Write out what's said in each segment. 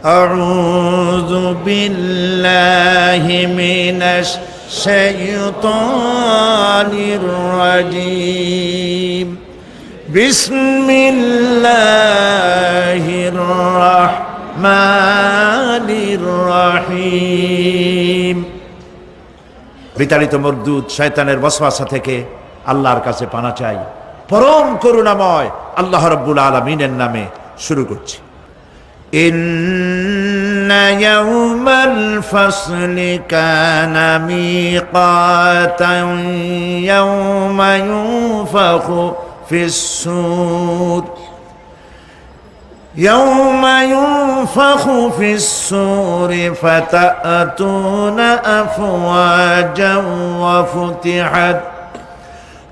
আউযু বিল্লাহি মিনাশ শাইতানির রাজীম। বিসমিল্লাহির রাহমানির রহিম। বিতাড়িত মরদুদ শয়তানের ওয়াসওয়াসা থেকে আল্লাহর কাছে পানা চাই। পরম করুণাময় আল্লাহ রাব্বুল আলামিনের নামে শুরু করছি। ইন্না ইয়াওমাল ফাসলি কানা মিকাতান ইয়াওমা ইউনফাখু ফিস-সূর يوم ينفخ في الصور فتأتون أفواجا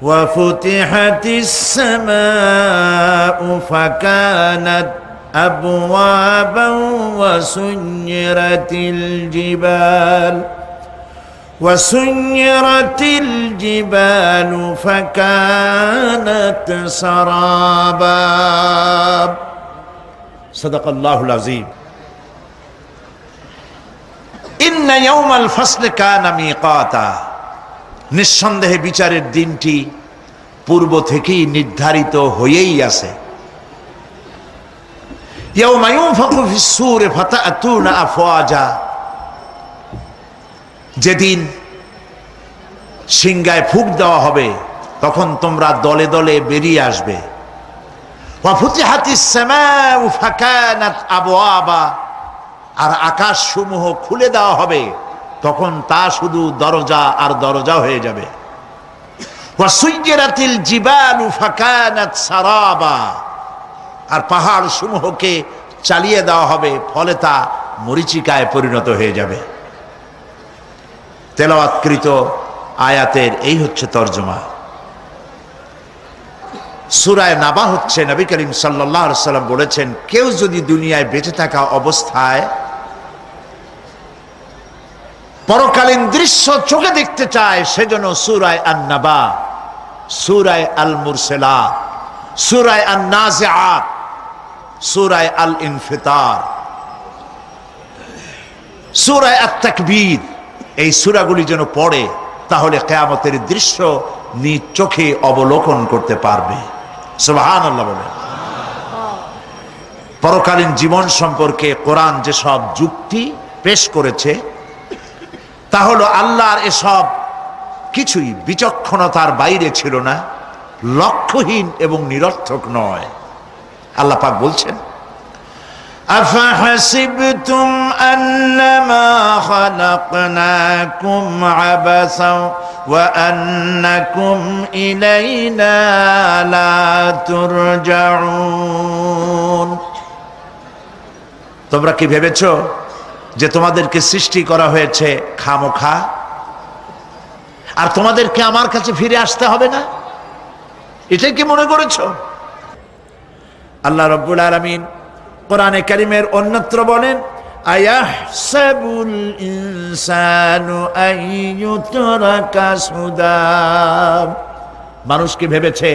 وفتحت السماء فكانت أبوابا وسيرت الجبال فكانت سرابا সাদাকাল্লাহুল আযীম। ইন্না ইয়াওমাল ফাসলি কানা মিকাতা, নিঃসন্দেহে বিচারের দিনটি পূর্ব থেকেই নির্ধারিত হয়েই আছে। ইয়াওমা ইউনফাখু ফিস-সূরি ফাতা'তুনা আফওয়াজা, যেদিন সিংহায় ফুঁক দেওয়া হবে তখন তোমরা দলে দলে বেরিয়ে আসবে। ওয়াফুতিহাতিস সামাউ ফাকানাত আবওয়াবা, আর আকাশ সমূহ খুলে দেওয়া হবে তখন তা শুধু দরজা আর দরজা হয়ে যাবে। ওয়াসুইয়িরাতিল জিবালু ফাকানাত সারাবা, আর পাহাড় সমূহকে চালিয়ে দেওয়া হবে ফলে তা মরীচিকায় পরিণত হয়ে যাবে। তেলাওয়াতকৃত আয়াতের এই হচ্ছে তরজমা। সূরা নাবা হচ্ছে নবী করিম সাল্লাল্লাহু আলাইহি ওয়াসাল্লাম বলেছেন, কেউ যদি দুনিয়ায় বেঁচে থাকা অবস্থায় পরকালীন দৃশ্য চোখে দেখতে চায় সেজন্য সূরা আন-নাবা, সূরা আল-মুরসালাত, সূরা আন-নাজিআত, সূরা আল-ইনফিতার, সূরা আত-তাকবীর, এই সূরাগুলি যেন পড়ে, তাহলে কিয়ামতের দৃশ্য নিজ চোখে অবলোকন করতে পারবে। সুবহানাল্লাহ বলে। পরকালীন জীবন সম্পর্কে কোরআন যেসব যুক্তি পেশ করেছে তা হলো আল্লাহর এসব কিছুই বিচক্ষণতার বাইরে ছিল না, লক্ষ্যহীন এবং নিরর্থক নয়। আল্লাহ পাক বলছেন, أفحسبتم أنما خلقناكم عبثا وأنكم إلينا لا ترجعون। তোমরা কি ভেবেছো যে তোমাদেরকে সৃষ্টি করা হয়েছে খামোখা আর তোমাদেরকে আমার কাছে ফিরে আসতে হবে না? এটাই কি মনে করেছো? আল্লাহ রাব্বুল আলামিন কোরআনে কারীমের অন্যত্র বলেন, আয়াহসাবুল ইনসানু আইয়ুতরাকা সুদা, মানুষ কি ভেবেছে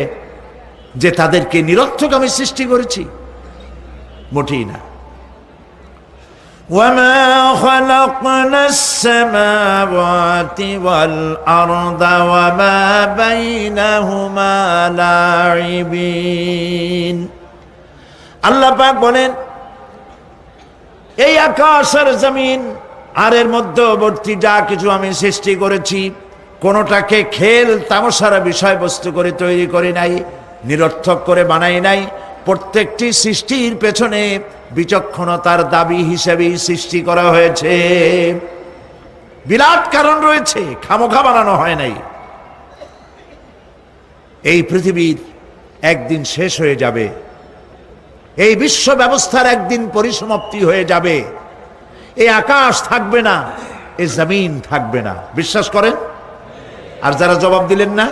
যে তাদেরকে নিরর্থক আমি সৃষ্টি করেছি? মোটেই না। ওয়ামা খালাকনাস সামাওয়াতি ওয়াল আরদা ওয়ামা বাইনাহুমা লাইবিন। আল্লাহ পাক বলেন, এই আকাশ আর জমিন আর এর মধ্যবর্তী যা কিছু আমি সৃষ্টি করেছি কোনোটাকে খেল তামাশার বিষয়বস্তু করে তৈরি করি নাই, নিরর্থক করে বানাই নাই। প্রত্যেকটি সৃষ্টির পেছনে বিচক্ষণতার দাবি হিসেবেই সৃষ্টি করা হয়েছে। বিরাট কারণ রয়েছে, খামোখা বানানো হয় নাই। এই পৃথিবীর একদিন শেষ হয়ে যাবে, এই বিশ্ব ব্যবস্থার একদিন পরিসমাপ্তি হয়ে যাবে। এই আকাশ থাকবে না, এই জমিন থাকবে না। বিশ্বাস করেন? আর যারা জবাব দিলেন না,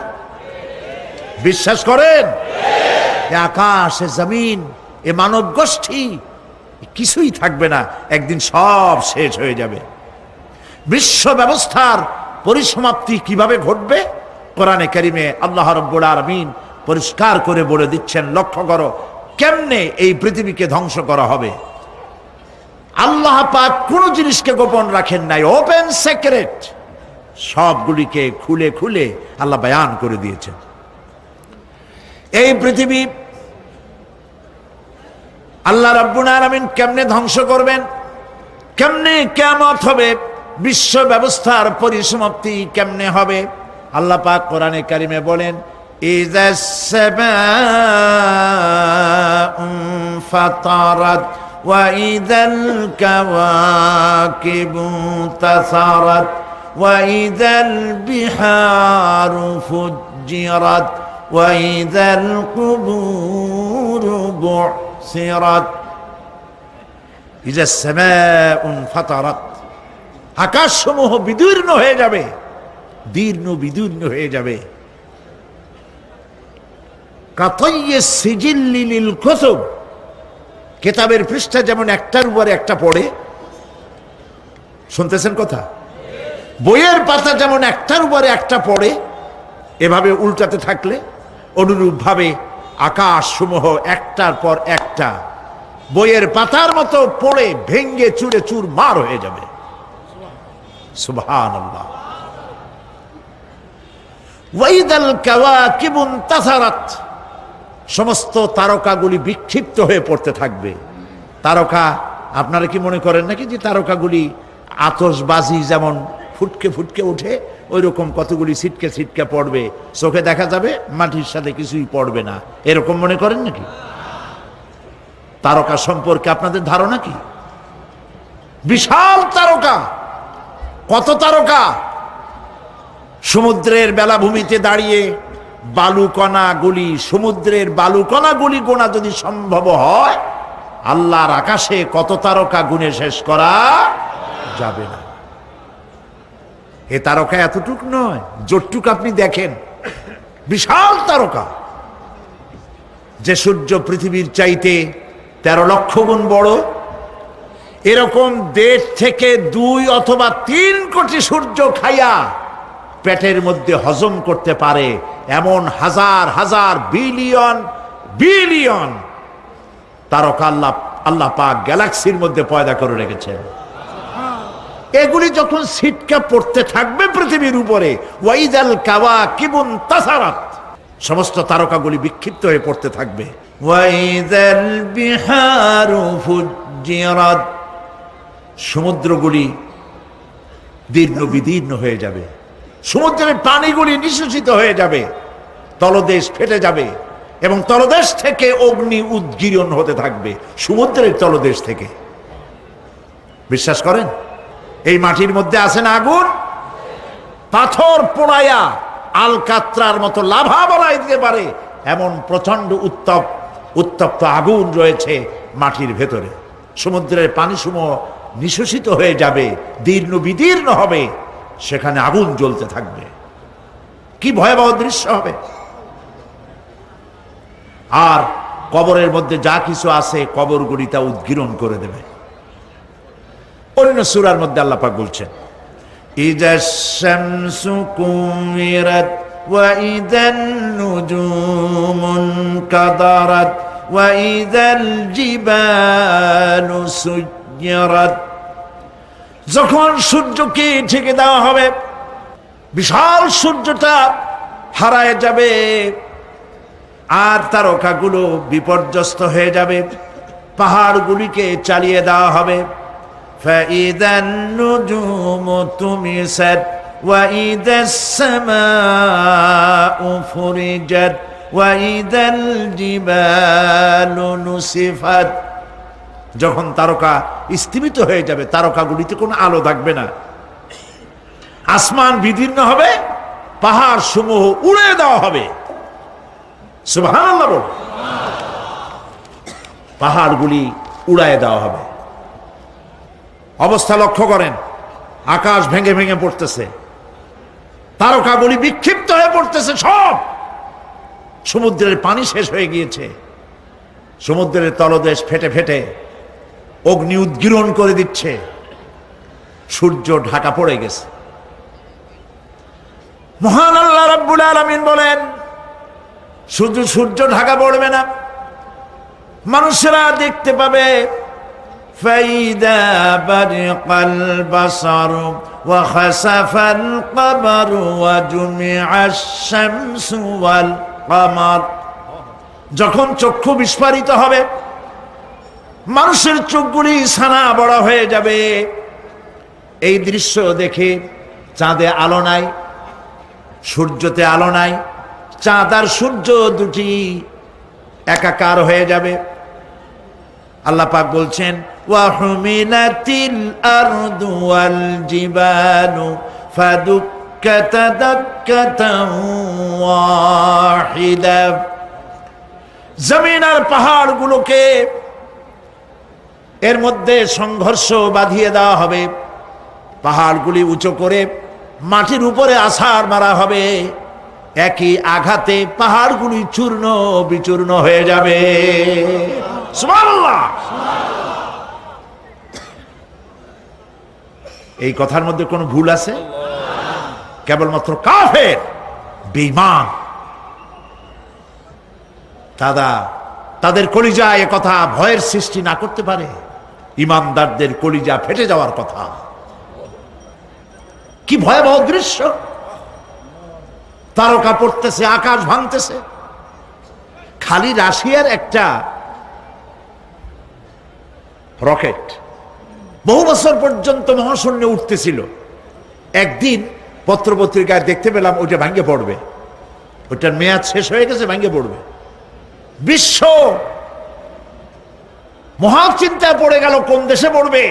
বিশ্বাস করেন? এই আকাশ, এ জমিন, এ মানব গোষ্ঠী কিছুই থাকবে না, একদিন সব শেষ হয়ে যাবে। বিশ্ব ব্যবস্থার পরিসমাপ্তি কিভাবে ঘটবে? কোরআনে কারিমে আল্লাহ রাব্বুল আলামিন পরিষ্কার করে বলে দিচ্ছেন। লক্ষ্য করো কেমনে এই পৃথিবীকে ধ্বংস করা হবে। আল্লাহ পাক কোন জিনিসকে গোপন রাখেন নাই, ওপেন সিক্রেট, সবগুলিকে খুলে খুলে আল্লাহ বয়ান করে দিয়েছেন। এই পৃথিবী আল্লাহ রাব্বুল আলামিন কেমনে ধ্বংস করবেন, কেমনে কিয়ামত হবে, বিশ্ব ব্যবস্থার পরিসমাপ্তি কেমনে হবে, আল্লাহ পাক কোরআনে কারিমে বলেন ইযাস সামাউ ফাতারাত ওয়া ইযাল কাওয়াকিবু তাসারাত ওয়া ইযাল বিহারু ফুজ্জিরাত ওয়া ইযাল কুবুরু বু'সিরাত। ইযাস সামাউ ফাতারাত, আকাশসমূহ বিদীর্ণ হয়ে যাবে, দীর্ণ বিদীর্ণ হয়ে যাবে। কাতাইয়িস সিজিল্লি লিল কুতুব, কিতাবের পৃষ্ঠা যেমন একটার উপরে একটা পড়ে, শুনতেছেন কথা, বইয়ের পাতা যেমন একটার উপরে একটা পড়ে, এভাবে উল্টাতে থাকলে অনুরূপ ভাবে আকাশসমূহ একটার পর একটা বইয়ের পাতার মতো পড়ে ভেঙ্গে চুরে চুরমার হয়ে যাবে। সুবহানাল্লাহ। ওয়াইদাল কাওয়াকিবু ইনতাসারাত, সমস্ত তারকাগুলি বিক্ষিপ্ত হয়ে পড়তে থাকবে। তারকা, আপনারা কি মনে করেন নাকি যে তারকাগুলি আতশবাজি যেমন ফুটকে ফুটকে ওঠে, ওই রকম কতগুলি ছিটকে ছিটকে পড়বে, চোখে দেখা যাবে, মাটির সাথে কিছুই পড়বে না, এরকম মনে করেন নাকি? তারকা সম্পর্কে আপনাদের ধারণা কি? বিশাল তারকা, কত তারকা! সমুদ্রের বেলাভূমিতে দাঁড়িয়ে বালুকণাগুলি, সমুদ্রের বালুকণাগুলি গোনা যদি সম্ভব হয়, আল্লাহর আকাশে কত তারকা গুণে শেষ করা যাবে না। এ তারকা এতটুক নয়, যতটুক আপনি দেখেন বিশাল তারকা। যে সূর্য পৃথিবীর চাইতে 13 লক্ষ গুণ বড়, এরকম 1.5 থেকে 2 অথবা 3 কোটি সূর্য খাইয়া পেটের মধ্যে হজম করতে পারে এমন হাজার হাজার বিলিয়ন বিলিয়ন তারকা আল্লাহ পাক গ্যালাক্সির মধ্যে পয়দা করে রেখেছেন। এগুলি যখন ছিটকা পড়তে থাকবে পৃথিবীর উপরে, ওয়াইদাল কাওয়াকিবু ইনতাসারাত, সমস্ত তারকাগুলি বিক্ষিপ্ত হয়ে পড়তে থাকবে। ওয়াইদাল বিহারু ফুজ্জিরাত, সমুদ্রগুলি দীর্ণ বিদীর্ণ হয়ে যাবে, সমুদ্রের পানিগুলি নিঃশেষিত হয়ে যাবে, তলদেশ ফেটে যাবে এবং তলদেশ থেকে অগ্নি উদ্গীরণ হতে থাকবে, সমুদ্রের তলদেশ থেকে। বিশ্বাস করেন এই মাটির মধ্যে আছে না আগুন? পাথর পোড়াইয়া আলকাত্রার মতো লাভা বানাই দিতে পারে এমন প্রচন্ড উত্তপ্ত আগুন রয়েছে মাটির ভেতরে। সমুদ্রের পানিসমূহ নিঃশেষিত হয়ে যাবে, দীর্ণ বিদীর্ণ হবে, সেখানে আগুন জ্বলতে থাকবে। কি ভয়াবহ দৃশ্য হবে! আর কবরের মধ্যে যা কিছু আছে কবরগুলি তা উদ্গীরণ করে দেবে। অন্য সূরার মধ্যে আল্লাহ পাক বলছেন ইযাশ শামসু কুমিরাত ওয়া ইযান নুজুমুন কাদারাত ওয়া ইযাল জিবালু সুজ্জিরাত। যখন সূর্যকে ঢেকে দেওয়া হবে, বিশাল সূর্যটা হারায় যাবে আর তারকাগুলো বিপর্যস্ত হয়ে যাবে, পাহাড়গুলিকে চালিয়ে দেওয়া হবে। ফাইদান নুজুমু তুমিসাত ওয়া ইদাস সামাউ ফুরিজাত ওয়া ইদাল জিবালু নুসিফাত। যখন তারকা স্থিমিত হয়ে যাবে, তারকাগুলিতে কোনো আলো থাকবে না, আসমান বিদীর্ণ হবে, পাহাড় সমূহ উড়ে দেওয়া হবে। সুবহানাল্লাহ বল। পাহাড়গুলি উড়ায় দেওয়া হবে। অবস্থা লক্ষ্য করেন, আকাশ ভেঙে ভেঙে পড়তেছে, তারকাগুলি বিক্ষিপ্ত হয়ে পড়তেছে, সব সমুদ্রের পানি শেষ হয়ে গিয়েছে, সমুদ্রের তলদেশ ফেটে ফেটে অগ্নি উদ্গীরণ করে দিচ্ছে, সূর্য ঢাকা পড়ে গেছে। মহান আল্লাহ রাব্বুল আলামিন বলেন শুধু সূর্য ঢাকা পড়বে না, মানুষেরা দেখতে পাবে فإذا برق البصر وخسف القمر وجمع الشمس والقمر, যখন চক্ষু বিস্ফারিত হবে, মানুষের চোখগুলি ছানা বড় হয়ে যাবে। এই দৃশ্য দেখে চাঁদে আলো নাই, সূর্যতে আলো নাই, চাঁদ আর সূর্য দুটি একাকার হয়ে যাবে। আল্লাহ পাক বলছেন ওয়া হুমিলাতিল আরদু ওয়াল জিবালু ফাদুক্কাতা দাক্কাতান ওয়াহিদা, জমিন আর পাহাড়গুলোকে এর মধ্যে সংঘর্ষ বাঁধিয়ে দেওয়া হবে, পাহাড়গুলি উঁচু করে মাটির উপরে আছাড় মারা হবে, একই আঘাতে পাহাড়গুলি চূর্ণ বিচূর্ণ হয়ে যাবে। সুবহানাল্লাহ। এই কথার মধ্যে কোনো ভুল আছে? কেবলমাত্র কাফের বেঈমান তাদের কলিজায় এ কথা ভয়ের সৃষ্টি না করতে পারে। ইমানদারদের কলিজা ফেটে যাওয়ার কথা। কি ভয়াবহ দৃশ্য! তারকা পড়তেছে, আকাশ ভাঙতেছে। খালি রাশিয়ার একটা রকেট বহু বছর পর্যন্ত মহাশূন্যে উঠতেছিল, একদিন পত্রপত্রিকায় দেখতে পেলাম ওইটা ভাঙ্গে পড়বে, ওইটার মেয়াদ শেষ হয়ে গেছে, ভাঙ্গে পড়বে। বিশ্ব মহাচিন্তায় পড়ে গেল, কোন দেশে পড়বে?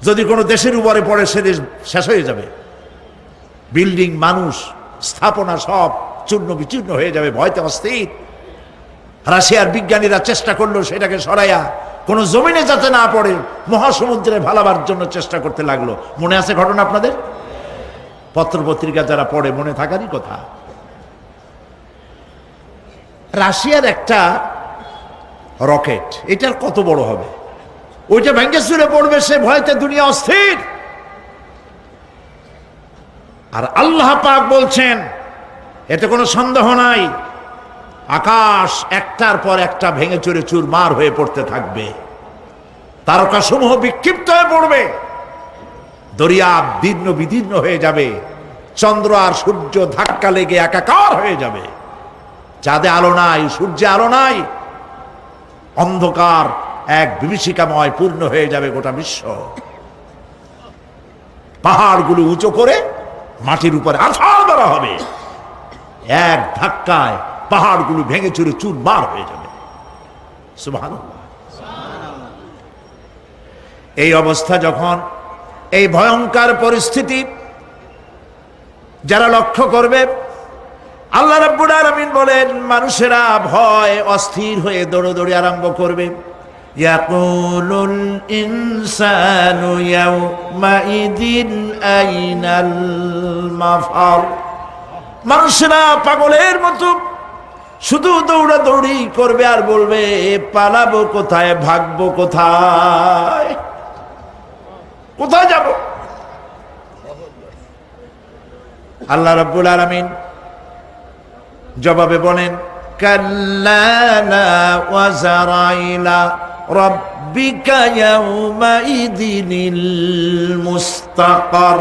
যদি কোনো দেশের উপরে পড়ে সে দেশ শেষ হয়ে যাবে, বিল্ডিং, মানুষ, স্থাপনা সব চূর্ণ বিচূর্ণ হয়ে যাবে, ভয়তে অস্থির। রাশিয়ার বিজ্ঞানীরা চেষ্টা করলো সেটাকে সরাইয়া কোনো জমিনে যাতে না পড়ে মহাসমুদ্রে ভালাবার জন্য চেষ্টা করতে লাগলো। মনে আছে ঘটনা আপনাদের? পত্রপত্রিকা যারা পড়ে মনে থাকারই কথা। রাশিয়ার একটা রকেট, এটার কত বড় হবে, ওইটা ভেঙ্গে চুরে পড়বে, সে ভয়তে দুনিয়া অস্থির। আর আল্লাহ পাক বলছেন, এতে কোনো সন্দেহ নাই, আকাশ একটার পর একটা ভেঙে চুরে চুরমার হয়ে পড়তে থাকবে, তারকাসমূহ বিক্ষিপ্ত হয়ে পড়বে, দরিয়া দীর্ণ বিদীর্ণ হয়ে যাবে, চন্দ্র আর সূর্য ধাক্কা লেগে একাকার হয়ে যাবে। চাঁদে আলো নাই, সূর্যে আলো নাই, অন্ধকার এক বিভীষিকাময় পূর্ণ হয়ে যাবে গোটা বিশ্ব। পাহাড়গুলো উঁচু করে মাটির উপরে আছাড় মারা হবে, এক ধাক্কায় পাহাড়গুলো ভেঙে চুরে চুরমার হয়ে যাবে। সুবহানাল্লাহ। এই অবস্থা যখন, এই ভয়ঙ্কর পরিস্থিতি যারা লক্ষ্য করবে, আল্লাহ রাব্বুল আলামিন বলেন মানুষেরা ভয় অস্থির হয়ে দৌড়াদৌড়ি আরম্ভ করবে। ইয়াকুলুল ইনসানু ইয়াউমাইদিন আইনাল মাফার, মানুষেরা পাগলের মতো শুধু দৌড়াদৌড়ি করবে আর বলবে পালাবো কোথায়, ভাগবো কোথায়, কোথায় যাব? আল্লাহ রাব্বুল আলামিন জবাবে বলেন কাল্লা লা ওয়াজারাইলা রাব্বিকা ইয়াউমাইদিনিল মুস্তাকার,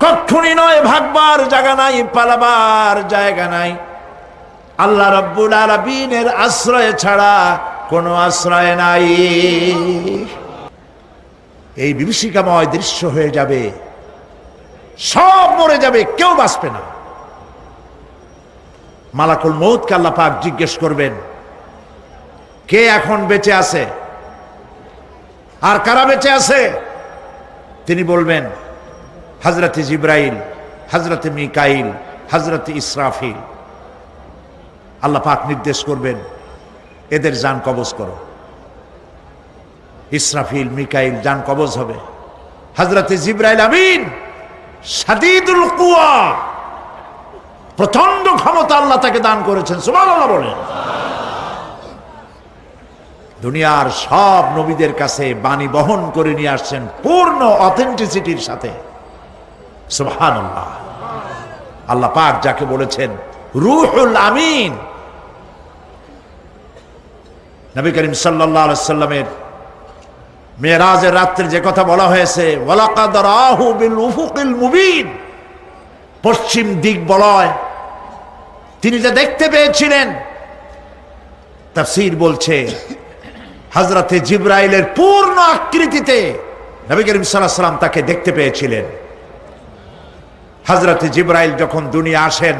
কখনই নয়, ভাগবার জায়গা নাই, পালাবার জায়গা নাই। আল্লাহ রাব্বুল আলামিনের আশ্রয় ছাড়া কোনো আশ্রয় নাই। এই বিভীষিকাময় দৃশ্য হয়ে যাবে, সব মরে যাবে, কেউ বাঁচবে না। মালাকুল মউতকে আল্লাহ পাক জিজ্ঞেস করবেন কে এখন বেঁচে আছে আর কারা বেঁচে আছে? তিনি বলবেন হযরত জিবরাইল, হযরত মিকাইল, হযরত ইসরাফিল। আল্লাহ পাক নির্দেশ করবেন এদের জান কবজ করো। ইসরাফিল, মিকাইল জান কবজ হবে। হযরত জিবরাইল আমিন শাদীদুল কুওয়া, প্রচন্ড ক্ষমতা আল্লাহ তাকে দান করেছেন। সুবহানাল্লাহ বলেন। দুনিয়ার সব নবীদের কাছে বাণী বহন করে নিয়ে আসছেন পূর্ণ অথেন্টিসিটির সাথে। সুবহানাল্লাহ। আল্লাহ পাক যাকে বলেছেন রূহুল আমিন, নবী করিম সাল্লাল্লাহু আলাইহি সাল্লামের মেরাজের রাত্রে যে কথা বলা হয়েছে, ওয়ালাকাদ রাহু বিল উফুকিল মুবিন, পশ্চিম দিক বলয় তিনি যা দেখতে পেয়েছিলেন, তাফসীর বলছে হযরতে জিবরাইলের পূর্ণ আকৃতিতে নবী করিম সাল্লাল্লাহু আলাইহি সাল্লাম তাকে দেখতে পেয়েছিলেন। হযরতে জিবরাইল যখন দুনিয়া আসেন,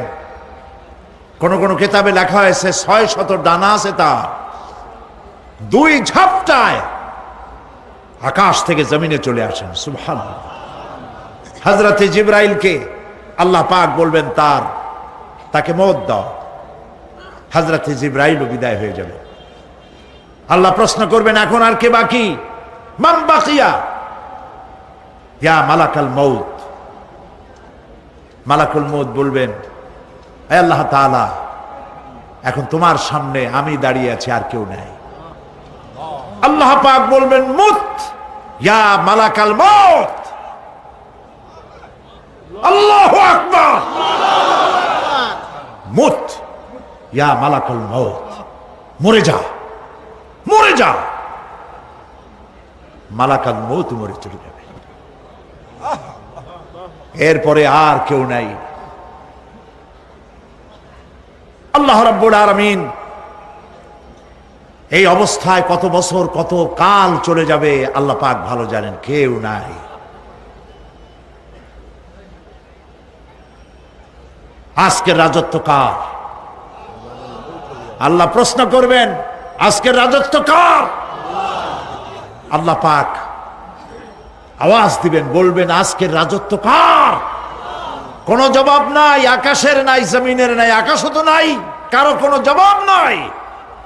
কোন কোন কিতাবে লেখা হয়েছে 600 ডানা আছে তার, দুই ঝাপটায় আকাশ থেকে জমিনে চলে আসেন। সুবহানাল্লাহ। হযরতে জিবরাইলকে আল্লাহ পাক বলবেন তাকে মওত দাও, হযরতে জিবরাইলও বিদায় হয়ে যাবে। আল্লাহ প্রশ্ন করবেন, এখন আর কে বাকি? মান বাকিয়া ইয়া মালাকাল মউত। মালাকুল মউত বলবেন, হে আল্লাহ তাআলা, এখন তোমার সামনে আমি দাঁড়িয়ে আছি, আর কেউ নাই। আল্লাহ পাক বলবেন, মুত ইয়া মালাকাল মউত। আল্লাহু আকবার। মুত ইয়া মালাকুল মউত, মরে যা, মরে যা। মালাকাল মউত মরে চলে যাবে, এরপরে আর কেউ নাই। আল্লাহ রাব্বুল আলামিন এই অবস্থায় কত বছর কত কাল চলে যাবে আল্লাহ পাক ভালো জানেন, কেউ নাই। আজকের রাজত্ব কার? আল্লাহ প্রশ্ন করবেন, আজকের রাজত্ব কার? আল্লাহ পাক আওয়াজ দিবেন, বলবেন, আজকের রাজত্ব কার? কোন জবাব নাই, আকাশের নাই, জমিনের নাই, আকাশও তো নাই, কারো কোনো জবাব নাই।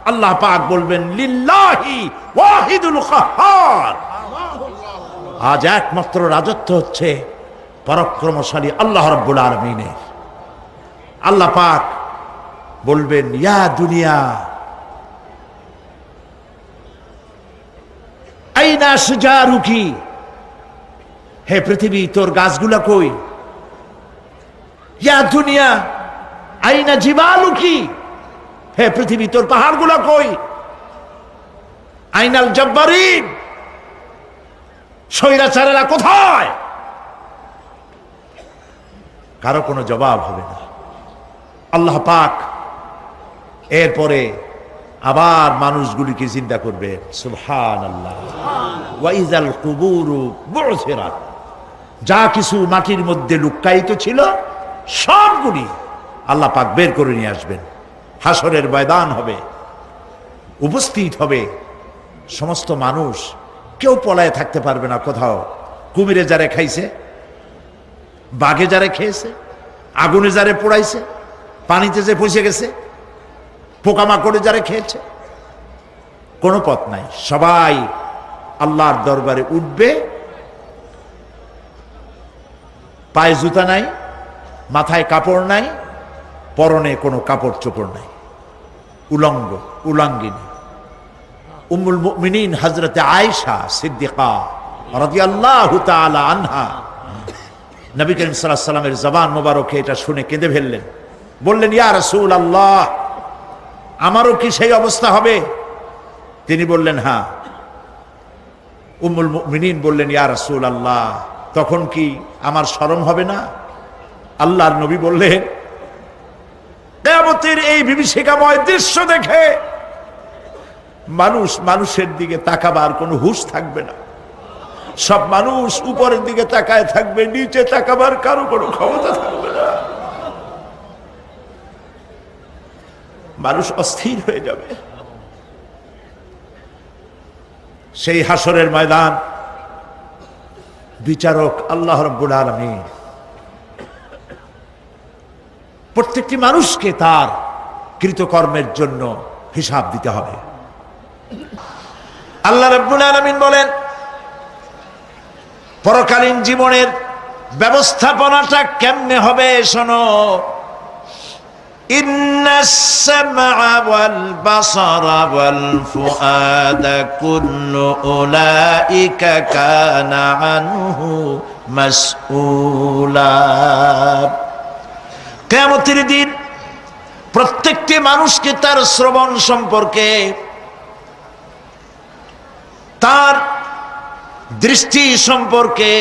আল্লাহ পাক বলবেন, লিল্লাহি ওয়াহিদুল কাহ্হার। আজ একমাত্র রাজত্ব হচ্ছে পরাক্রমশালী আল্লাহ রাব্বুল আলামিনের। আল্লাহ পাক বলবেন, ইয়া দুনিয়া আইনা শুজারুকি, হে পৃথিবী তোর গাছগুলা কই? ইয়া দুনিয়া আইনা জিবালুকি, হে পৃথিবী তোর পাহাড়গুলা কই? আইনাল জব্বারিন, স্বৈরাচারেরা কোথায়? কারো কোনো জবাব হবে না। আল্লাহ পাক এরপরে আবার মানুষগুলিকে চিন্তা করবে, সুবহানাল্লাহ। ওয়া ইযাল কুবুরু বু'থিরাত, যা কিছু মাটির মধ্যে লুক্কায়িত ছিল সবগুলি আল্লাহ পাক বের করে নিয়ে আসবেন। হাসরের ময়দান হবে, উপস্থিত হবে সমস্ত মানুষ, কেউ পলায় থাকতে পারবে না কোথাও। কুমিরে যারে খাইছে, বাঘে যারে খেয়েছে, আগুনে যারে পোড়াইছে, পানিতে যে পচে গেছে, পোকামাকড়ে যারে খেয়েছে, কোনো পথ নাই। সবাই আল্লাহর দরবারে উঠবে, পায়ে জুতা নাই, মাথায় কাপড় নাই, পরনে কোনো কাপড় চোপড় নাই, উলঙ্গ উলাঙ্গিনী। উম্মুল মুমিনিন হযরতে আয়েশা সিদ্দিকা রাদিয়াল্লাহু তাআলা আনহা, নবী করিম সাল্লাল্লাহু আলাইহি ওয়াসাল্লামের জবান মোবারকে এটা শুনে কেঁদে ফেললেন। বললেন, ইয়া রাসূলুল্লাহ, আমারও কি সেই অবস্থা হবে? তিনি বললেন, হ্যাঁ। উম্মুল মুমিনিন বললেন, ইয়া রাসূলুল্লাহ, তখন কি আমার শরম হবে না? আল্লাহর নবী বললেন, কিয়ামতের এই বিভীষিকাময় দৃশ্য দেখে মানুষ মানুষের দিকে তাকাবার কোনো হুঁশ থাকবে না। সব মানুষ উপরের দিকে তাকায় থাকবে, নিচে তাকাবার কারো কোনো ক্ষমতা থাকবে না। মানুষ অস্থির হয়ে যাবে। সেই হাসরের ময়দান, বিচারক আল্লাহ রাব্বুল আলামিন প্রত্যেকটি মানুষকে তার কৃতকর্মের জন্য হিসাব দিতে হবে। আল্লাহ রাব্বুল আলামিন বলেন, পরকালীন জীবনের ব্যবস্থাপনাটা কেমনে হবে শোনো। ইন্নাস সামআ ওয়াল বাসারা ওয়াল ফুআদা কুল্লু উলাইকা কানা আনহু মাসউলা। কিয়ামতের দিন প্রত্যেকটি মানুষকে তার শ্রবণ সম্পর্কে, তার দৃষ্টি সম্পর্কে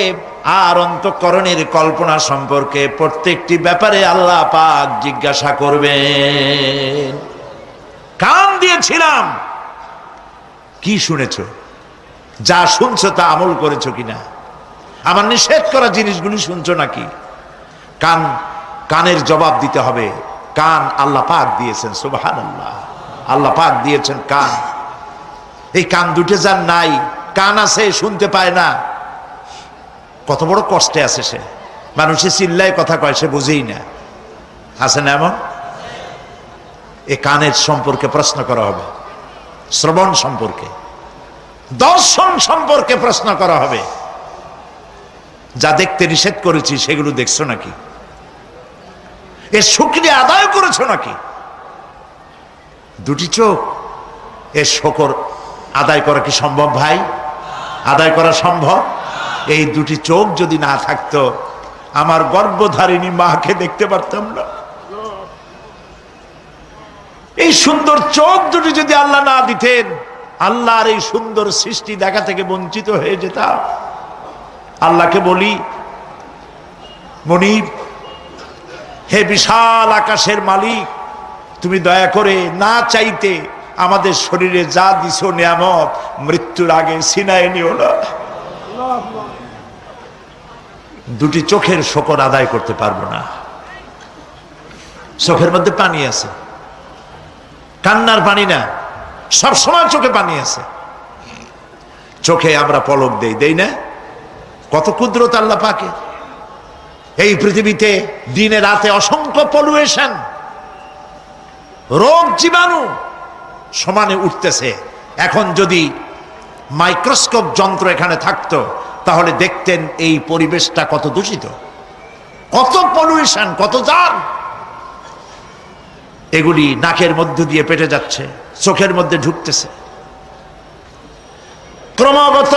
আর অন্তঃকরণের কল্পনা সম্পর্কে প্রত্যেকটি ব্যাপারে আল্লাহ পাক জিজ্ঞাসা করবেন। কান দিয়েছিলাম, কি শুনেছো? যা শুনছো তা আমল করেছো কিনা? আমার নিষেধ করা জিনিসগুলি শুনছো নাকি? কানের জবাব দিতে হবে। কান আল্লাহ পাক দিয়েছেন, সুবহানাল্লাহ। আল্লাহ পাক দিয়েছেন কান। এই কান দুটো যার নাই, কান আছে শুনতে পায় না, কত বড় কষ্টে আছে সে। মানুষে চিল্লায় কথা কয়, সে বুঝেই না। আছে না এমন? এই কানের সম্পর্কে প্রশ্ন করা হবে, শ্রবণ সম্পর্কে, দর্শন সম্পর্কে প্রশ্ন করা হবে। যা দেখতে নিষেধ করেছি সেগুলো দেখছো নাকি? এর শুকরিয়া আদায় করেছো নাকি? দুটি চোখ, এর শকর আদায় করা কি সম্ভব ভাই? আদায় করা সম্ভব? এই দুটি চোখ যদি না থাকতো, আমার গর্ভধারিণী মাকে দেখতে পারতাম না। এই সুন্দর চোখ দুটি যদি আল্লাহ না দিতেন, আল্লাহর এই সুন্দর সৃষ্টি দেখা থেকে বঞ্চিত হয়ে যেতাম। আল্লাহকে বলি, মনিব, হে বিশাল আকাশের মালিক, তুমি দয়া করে না চাইতে আমাদের শরীরে যা দিছো নিয়ামত, মৃত্যুর আগে ছিনায় নিও না। দুটি চোখের শকর আদায় করতে পারবো না। চোখের মধ্যে পানি আছে, কান্নার পানি না, সবসময় চোখে পানি আছে। চোখে আমরা পলক দেই না? কত কুদরত আল্লাহ পাকে। এই পৃথিবীতে দিনে রাতে অসংখ্য পলুয়েশন, রোগ জীবাণু সমানে উঠতেছে। এখন যদি মাইক্রোস্কোপ যন্ত্র এখানে থাকতো, তাহলে দেখতেন এই পরিবেশটা কত দূষিত, কত পলুয়েশন, কত জার। এগুলি নাকের মধ্য দিয়ে পেটে যাচ্ছে, চোখের মধ্যে ঢুকতেছে। ক্রমাগত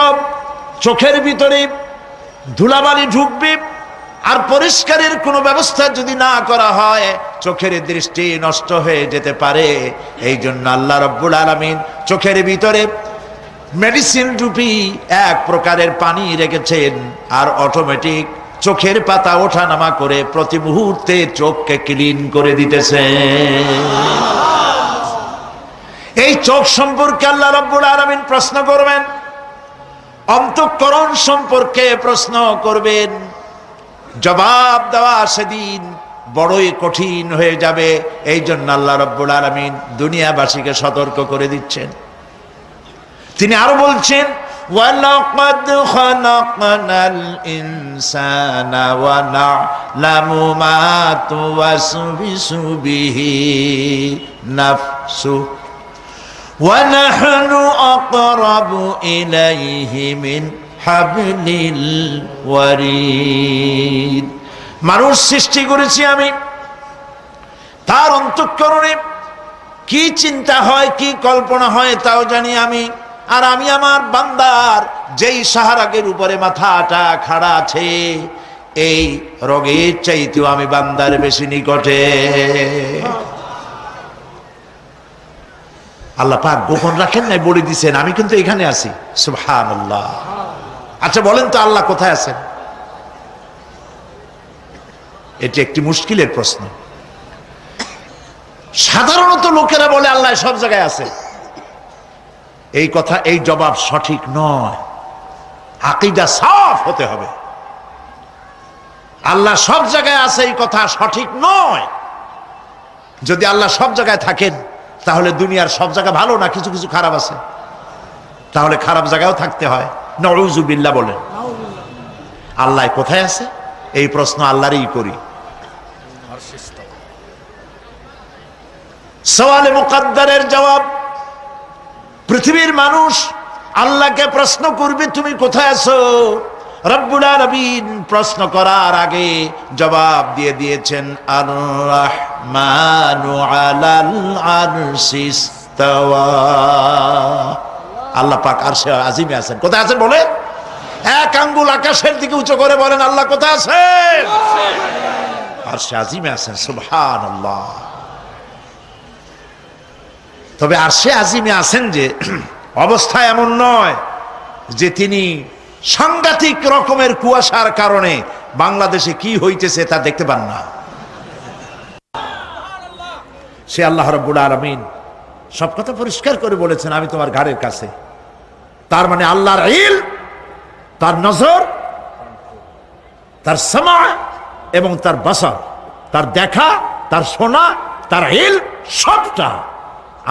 চোখের ভিতরে ধুলাবালি ঢুকবে, আর পরিষ্কারের কোনো ব্যবস্থা যদি না করা হয়, চোখের দৃষ্টি নষ্ট হয়ে যেতে পারে। এই জন্য আল্লাহ রাব্বুল আলামিন চোখের ভিতরে মেডিসিন রূপী এক প্রকারের পানি রেখেছেন, আর অটোমেটিক চোখের পাতা ওঠানামা করে প্রতি মুহূর্তে চোখকে ক্লিন করে দিতেছে। এই চোখ সম্পর্কে আল্লাহ রাব্বুল আলামিন প্রশ্ন করবেন, অন্তঃকরণ সম্পর্কে প্রশ্ন করবেন। জবাব দেওয়া সেদিন বড়ই কঠিন হয়ে যাবে। এই জন্য আল্লাহ রাব্বুল আলামিন দুনিয়াবাসীকে সতর্ক করে দিচ্ছেন। তিনি আরো বলছেন, ওয়ালাকাদ খালাকনাল ইনসানা ওয়া না'লামু মা তুওয়াসবিসু বিহি নাফসু ওয়া নাহনু আকরাবু ইলাইহি মিন হাবলিল ওয়ারিদ। মানুষ সৃষ্টি করেছি আমি, তার অন্তঃকরণে কি চিন্তা হয়, কি কল্পনা হয় তাও জানি আমি। আর আমি আমার বান্দার যেই সাহারাগের উপরে মাথাটা খাড়া আছে, এই রোগের চাইতেও আমি বান্দার বেশি নিকটে। আল্লাহ পাক গোপন রাখেন নাই, বলে দিছেন আমি কিন্তু এখানে আছি। সুবহানাল্লাহ। আচ্ছা বলেন তো, আল্লাহ কোথায় আছেন? এটি একটি মুশকিলের প্রশ্ন। সাধারণত লোকেরা বলে আল্লাহ সব জায়গায় আছে। এই কথা, এই জবাব সঠিক নয়। আকীদা সাফ হতে হবে। আল্লাহ সব জায়গায় আছে এই কথা সঠিক নয়। যদি আল্লাহ সব জায়গায় থাকেন, তাহলে দুনিয়ার সব জায়গা ভালো না, কিছু কিছু খারাপ আছে। তাহলে খারাপ জায়গায়ও থাকতে হয়। নাউযুবিল্লাহ বলেন। আল্লাহ কোথায় আছে এই প্রশ্ন আল্লাহরই করি। সওয়ালে মুকদ্দারের জবাব, পৃথিবীর মানুষ আল্লাহকে প্রশ্ন করবে তুমি কোথায় আছো। রব্বুল আলামিন প্রশ্ন করার আগে জবাব দিয়ে দিয়েছেন, আর রাহমানু আলাল আরশি ইস্তাওয়া। আল্লাহ পাক আরশে আজিমে আছেন। কোথায় আছেন বলে? এক আঙ্গুল আকাশের দিকে উঁচু করে বলেন, আল্লাহ কোথায় আছেন? আরশে আজিমে আছেন। সুবহানাল্লাহ। তবে আরশে আজিমে আছেন যে অবস্থা এমন নয় যে তিনি সাংঘাতিক রকমের কুয়াশার কারণে বাংলাদেশে কি হইতেছে তা দেখতে পান না। সে আল্লাহ রাব্বুল আলামিন সব কথা পরিষ্কার করে বলেছেন, আমি তোমার ঘাড়ের কাছে। তার মানে আল্লাহর ইলম, তার নজর, তার সামা এবং তার বাসার, তার দেখা, তার শোনা, তার ইলম সবটা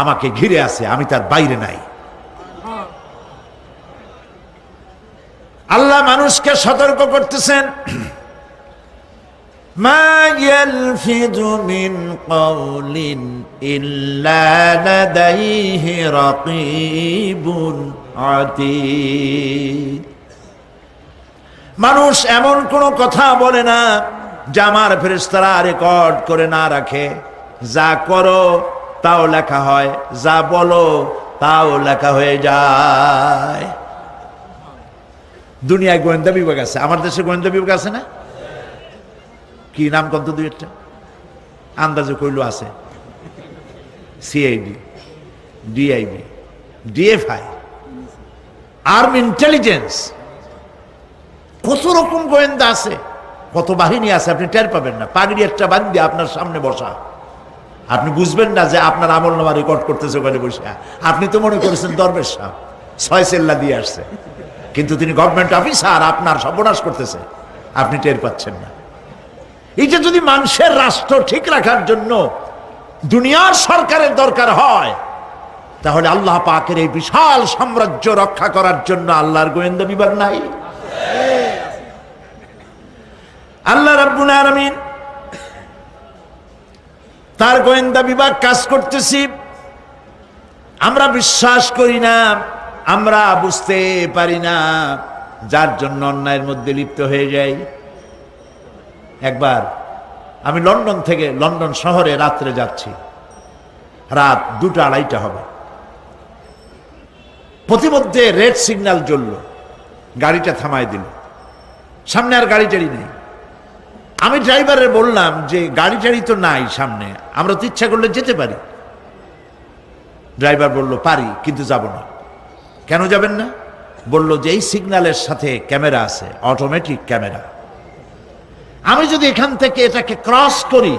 আমাকে ঘিরে আছে, আমি তার বাইরে নাই। আল্লাহ মানুষকে সতর্ক করতেছেন, মা ইয়ালফিযু মিন কাওলিন ইল্লা লাদাইহি রাকীবুন আতীদ। মানুষ এমন কোনো কথা বলে না যা আমার ফেরেশতারা রেকর্ড করে না রাখে। যা করো তাও লেখা হয়, যা বলো তাও লেখা হয়ে যায়। দুনিয়ায় গোয়েন্দা বিভাগ আছে, আমার দেশে গোয়েন্দা বিভাগ আছে না? কি নাম কত দুই একটা আন্দাজে কইলো আছে, CID, DIB, DFI, army intelligence, কত রকম গোয়েন্দা আছে, কত বাহিনী আছে, আপনি টের পাবেন না। পাগড়ি একটা বান্ধি আপনার সামনে বসা, আপনি বুঝবেন না যে আপনার আমল নামা রেকর্ড করতেছে ওখানে বসে। আপনি তো মনে করেছেন দরবেশ সাহেব 6 সেল্লা দিয়ে আসছে, কিন্তু তিনি গভর্নমেন্ট অফিসার, আপনার সর্বনাশ করতেছে, আপনি টের পাচ্ছেন না। এই যে যদি মানুষের রাষ্ট্র ঠিক রাখার জন্য দুনিয়ার সরকারের দরকার হয়, তাহলে আল্লাহ পাকের এই বিশাল সাম্রাজ্য রক্ষা করার জন্য আল্লাহর গোয়েন্দা বিভাগ নাই? আল্লাহ রাব্বুল আলামিন তার গোয়েন্দা বিভাগ কাজ করতেছি, আমরা বিশ্বাস করি না, আমরা বুঝতে পারি না, যার জন্য অন্যায়ের মধ্যে লিপ্ত হয়ে যাই। একবার আমি লন্ডন শহরে রাত্রে যাচ্ছি, রাত 2টা-2:30 হবে। প্রতিমধ্যে রেড সিগন্যাল জ্বলল, গাড়িটা থামাই দিল, সামনে আর গাড়ি টাড়ি নেই। আমি ড্রাইভারের বললাম যে গাড়ি টাড়ি তো নাই সামনে, আমরা তো ইচ্ছা করলে যেতে পারি। ড্রাইভার বলল পারি, কিন্তু যাব না। কেন যাবেন না? বলল যে এই সিগন্যালের সাথে ক্যামেরা আছে, অটোমেটিক ক্যামেরা। আমি যদি এখান থেকে এটাকে ক্রস করি,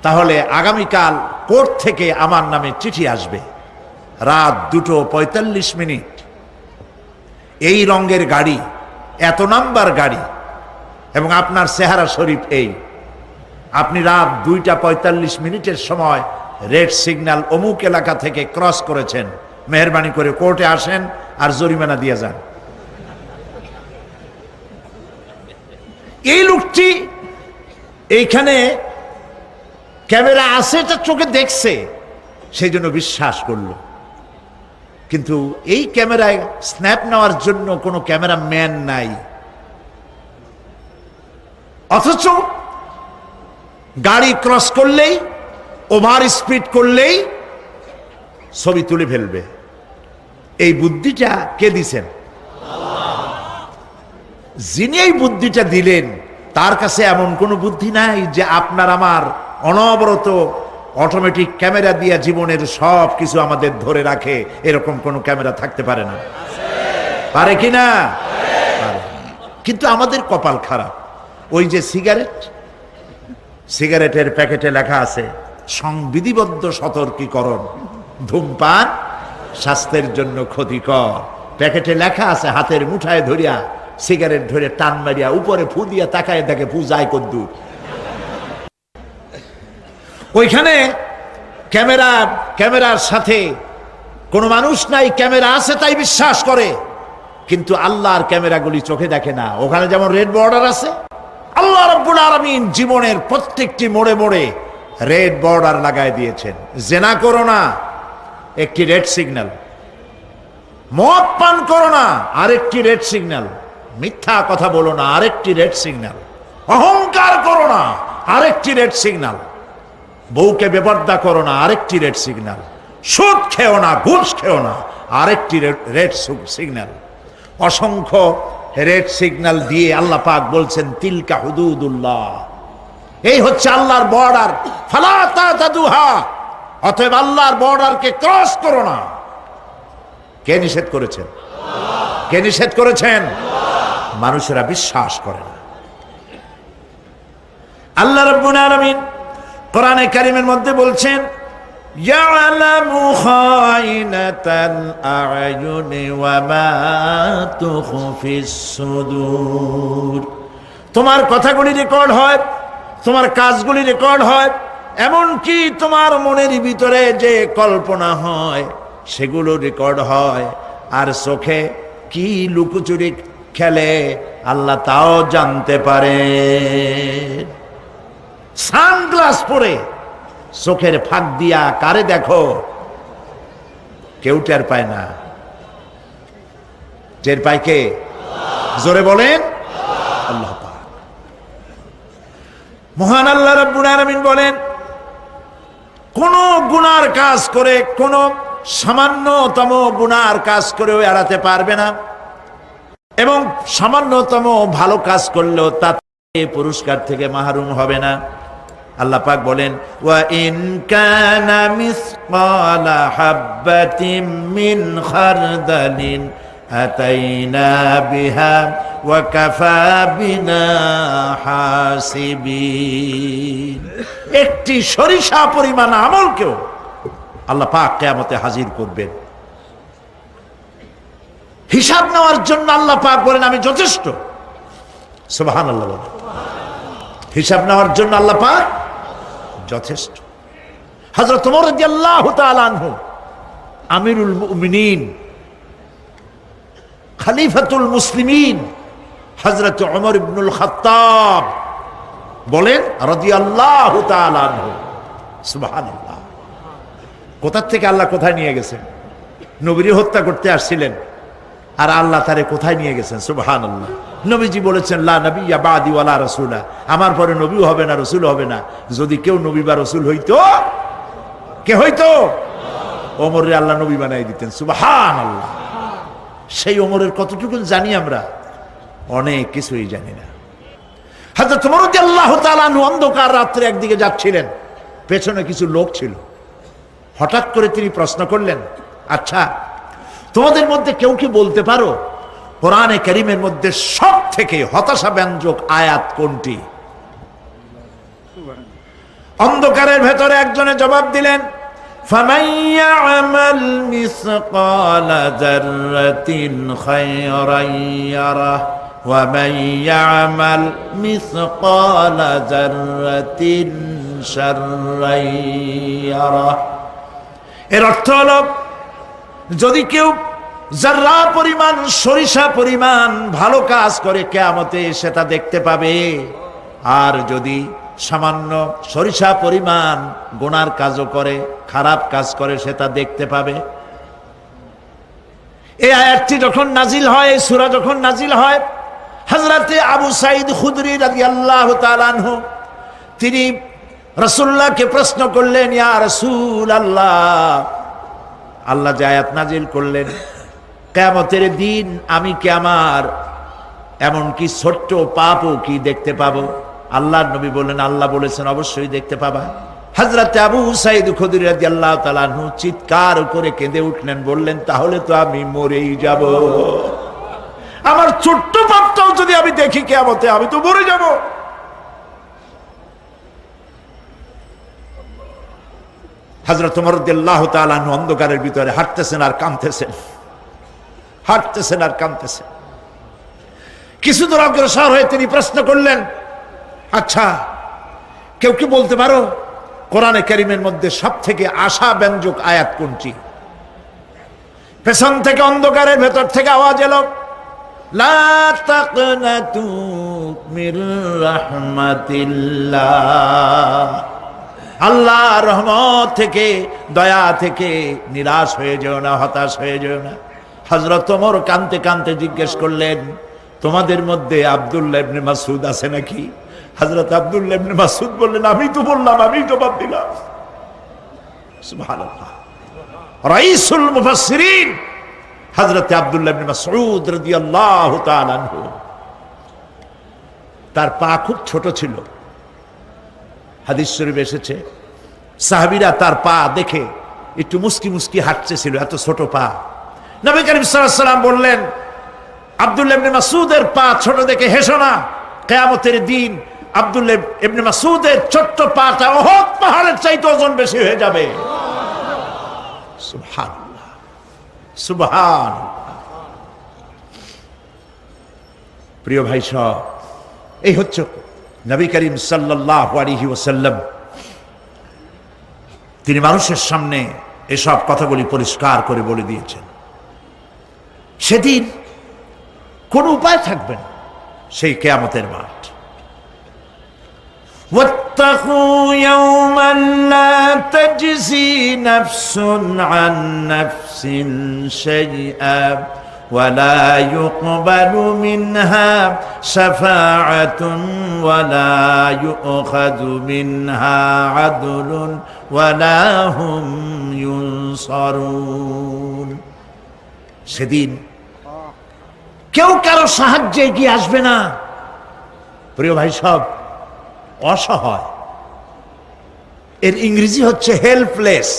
তাহলে আগামীকাল কোর্ট থেকে আমার নামে চিঠি আসবে। রাত 2:45, এই রঙের গাড়ি, এত নাম্বার গাড়ি, এবং আপনার চেহারা শরীফ এই, আপনি রাত 2:45 সময় রেড সিগন্যাল অমুক এলাকা থেকে ক্রস করেছেন, মেহরবানি করে কোর্টে আসেন আর জরিমানা দিয়ে যান। এই লোকটি এইখানে ক্যামেরা আছে, এটা চোখে দেখছে, সেই জন্য বিশ্বাস করলো। কিন্তু এই ক্যামেরায় স্ন্যাপ নেওয়ার জন্য কোনো ক্যামেরা ম্যান নাই, অথচ গাড়ি ক্রস করলেই, ওভার স্পিড করলেই ছবি তুলে ফেলবে। এই বুদ্ধিটা কে দিছেন? যিনি এই বুদ্ধিটা দিলেন তার কাছে এমন কোনো বুদ্ধি নাই যে আপনার আমার অনবরত অটোমেটিক ক্যামেরা দিয়ে জীবনের সব কিছু আমাদের ধরে রাখে, এরকম কোনো ক্যামেরা থাকতে পারে না। পারে কি না? কিন্তু আমাদের কপাল খারাপ। ওই যে সিগারেটের প্যাকেটে লেখা আছে সংবিধিবদ্ধ সতর্কীকরণ, ধূমপান স্বাস্থ্যের জন্য ক্ষতিকর। প্যাকেটে লেখা আছে, হাতের মুঠায় ধরিয়া সিগারেট ধরে টান মারিয়া উপরে ফু দিয়া তাকায় দেখে ফু যায় কদ্দুর। ওইখানে ক্যামেরার সাথে কোনো মানুষ নাই, ক্যামেরা আছে তাই বিশ্বাস করে, কিন্তু আল্লাহর ক্যামেরাগুলি চোখে দেখে না। ওখানে যেমন রেড বর্ডার আছে, আল্লাহ রাব্বুল আলামিন জীবনের প্রত্যেকটি মোড়ে মোড়ে রেড বর্ডার লাগায় দিয়েছেন। জেনা করো না, একটি রেড সিগন্যাল। মদ পান করো না, আরেকটি রেড সিগন্যাল। মিথ্যা কথা বলো না, আরেকটি রেড সিগন্যাল। অহংকার করো না, আরেকটি রেড সিগন্যাল। বউকে বেপরদা করো না, আরেকটি রেড সিগন্যাল। সুদ খেও না, ঘুষ খেও না, আরেকটি রেড সিগন্যাল। অসংখ্য রেড সিগন্যাল দিয়ে আল্লাহ পাক বলছেন তিলকা হুদুদুল্লাহ, এই হচ্ছে আল্লাহর বর্ডার, ফালা তাতাদুহা, অতএব আল্লাহর বর্ডারকে ক্রস করো না। কে নিষেধ করেছেন? কে নিষেধ করেছেন? মানুষেরা বিশ্বাস করে না। আল্লাহ রাব্বুল আলামিন কোরআনে কারীমের মধ্যে বলছেন, ইয়ালামু খায়িনাতাল আ'য়ুনি ওয়া মা তুখফিস সুদূর। তোমার কথাগুলি রেকর্ড হয়, তোমার কাজগুলি রেকর্ড হয়, এমনকি তোমার মনের ভিতরে যে কল্পনা হয় সেগুলো রেকর্ড হয়। আর চোখে কি লুকোচুরি খেলে আল্লাহ তাও জানতে পারে। সানগ্লাস পরে চোখের ফাঁক দিয়া কারে দেখো, কেউ টের পায় না। টের পায় কে? জোরে বলেন, আল্লাহ পাক। মহান আল্লাহ রাব্বুল আলামিন বলেন, কোন গুনার কাজ করে, কোন সামান্যতম গুনার কাজ করেও এড়াতে পারবে না, এবং সামান্যতম ভালো কাজ করলেও তাতে পুরস্কার থেকে মাহরুম হবে না। আল্লাহ পাক বলেন, ওয়া ইন কানা মিসকালা হাববাতিন মিন খারদালিন আতাইনা বিহা ওয়া কাফা বিনা হাসিবিন। একটি সরিষা পরিমাণ আমলকেও আল্লাহ পাক কিয়ামতে হাজির করবেন। হিসাব নেওয়ার জন্য আল্লাহ পাক বলেন, আমি যথেষ্ট। সুবহানাল্লাহ বলেন। হিসাব নেওয়ার জন্য আল্লাহ পাক যথেষ্ট। হযরত ওমর রাদিয়াল্লাহু তাআলা আনহু, আমিরুল মুমিনিন, খলিফাতুল মুসলিমিন হযরত ওমর ইবনুল খাত্তাব বলেন রাদিয়াল্লাহু তাআলা আনহু, সুবহানাল্লাহ। কোথা থেকে আল্লাহ কোথায় নিয়ে গেছেন? নবীকে হত্যা করতে আসছিলেন, আর আল্লাহ তারে কোথায় নিয়ে গেছেন? সুবহানাল্লাহ। নবীজি বলেছেন, লা নবিয়্যা বাদি ওয়ালা রাসূলা, আমার পরে নবীও হবে না, রাসূল হবে না। যদি কেউ নবী বা রাসূল হইতো, কে হইতো? ওমরে আল্লাহ নবী বানাই দিতেন। সুবহানাল্লাহ। সেই ওমরের কতটুকু জানি আমরা? অনেক কিছুই জানি না। হযরত ওমর রাদিয়াল্লাহু তাআলা আনহু অন্ধকার রাত্রে একদিকে যাচ্ছিলেন, পেছনে কিছু লোক ছিল। হঠাৎ করে তিনি প্রশ্ন করলেন, আচ্ছা, তোমাদের মধ্যে কেউ কি বলতে পারো কোরআনে কারীমের মধ্যে সব থেকে হতাশা ব্যঞ্জক আয়াত কোনটি? অন্ধকারের ভেতরে একজনে জবাব দিলেন, ফামান ইয়ামাল মিসকালা যাররাতিন খায়রান ইয়ারাহ ওয়া মান ইয়ামাল মিসকালা যাররাতিন শাররান ইয়ারাহ। এর অর্থ হলো, যদি কেউ যারা পরিমাণ, সরিষা পরিমাণ ভালো কাজ করে কিয়ামতে সেটা দেখতে পাবে, আর যদি সামান্য সরিষা পরিমাণ গুনার কাজও করে, খারাপ কাজ করে, সেটা দেখতে পাবে। এই আয়াতটি যখন নাজিল হয়, এই সূরা যখন নাজিল হয়, হযরতে আবু সাঈদ খুদরি রাদিয়াল্লাহু তাআলা আনহু তিনি রাসূলুল্লাহকে প্রশ্ন করলেন, ইয়া রাসূলাল্লাহ, আল্লাহ যে আয়াত নাজিল করলেন, কিয়ামতের দিন আমি কি আমার এমনকি ছোট্ট পাপও কি দেখতে পাবো? আল্লাহর নবী বললেন, আল্লাহ বলেছেন অবশ্যই দেখতে পাবা। হযরত আবু সাঈদ খুদরি রাদিয়াল্লাহু তাআলা আনহু চিৎকার করে কেঁদে উঠলেন, বললেন, তাহলে তো আমি মরেই যাব। আমার ছোট্ট পাপটাও যদি আমি দেখি কিয়ামতে, আমি তো মরে যাব। হযরত ওমর রাদিয়াল্লাহু তাআলা আনহু অন্ধকারের ভিতরে হাঁটতেছেন আর কাঁদতেছেন, হাঁটতেছেন আর কাঁদতেছেন। কিছু দূর অগ্রসর হয়ে তিনি প্রশ্ন করলেন, আচ্ছা, কেউ কি বলতে পারো কোরআনে কারীমের মধ্যে সব থেকে আশা ব্যঞ্জক আয়াত কোনটি? পেছন থেকে অন্ধকারের ভেতর থেকে আওয়াজ এলো, লা তাকনাতু মির রাহমাতিল্লাহ। আল্লাহর রহমত থেকে, দয়া থেকে নিরাশ হয়ে যেও না, হতাশ হয়ে যেও না। হযরত ওমর কাঁদতে কাঁদতে জিজ্ঞেস করলেন, তোমাদের মধ্যে আব্দুল্লাহ ইবনে মাসউদ আছে নাকি? হযরত আব্দুল্লাহ ইবনে মাসউদ বললেন, আমি তো বললাম, আমি জবাব দিলাম। সুবহানাল্লাহ। রাইসুল মুফাসসিরিন হযরত আব্দুল্লাহ ইবনে মাসউদ রাদিয়াল্লাহু তাআলা আনহু, তার পা খুব ছোট ছিল। হাদিস শরীফে এসেছে, সাহাবীরা তার পা দেখে একটু মুস্কি মুস্কি হাঁটতেছিল, এত ছোট পা। নবী করিম সাল্লাল্লাহু আলাইহি ওয়াসাল্লাম বললেন, আব্দুল্লাহ ইবনে মাসউদের পা ছোট দেখে হেসো না, কিয়ামতের দিন আব্দুল্লাহ ইবনে মাসউদের ছোট্ট পাটা উহুদ পাহাড়ের চাইতে ওজন বেশি হয়ে যাবে। সুবহানাল্লাহ, সুবহানাল্লাহ। প্রিয় ভাই সব, এই হচ্ছে নবী করিম সাল্লাল্লাহু আলাইহি ওয়াসাল্লাম। তিনি মানুষের সামনে এসব কথাগুলি পরিষ্কার করে বলে দিয়েছেন। সেদিন কোন উপায় থাকবে না, সেই কিয়ামতের মাঠ। واتقوا يوما لا تجزي نفس عن نفس شيئا ولا يقبل منها شفاعة ولا يؤخذ منها عدل ولا هم ينصرون। সেদিন কেউ কারো সাহায্যে এগিয়ে আসবে না। প্রিয় ভাই সব, অসহায়, এর ইংরেজি হচ্ছে হেল্পলেস।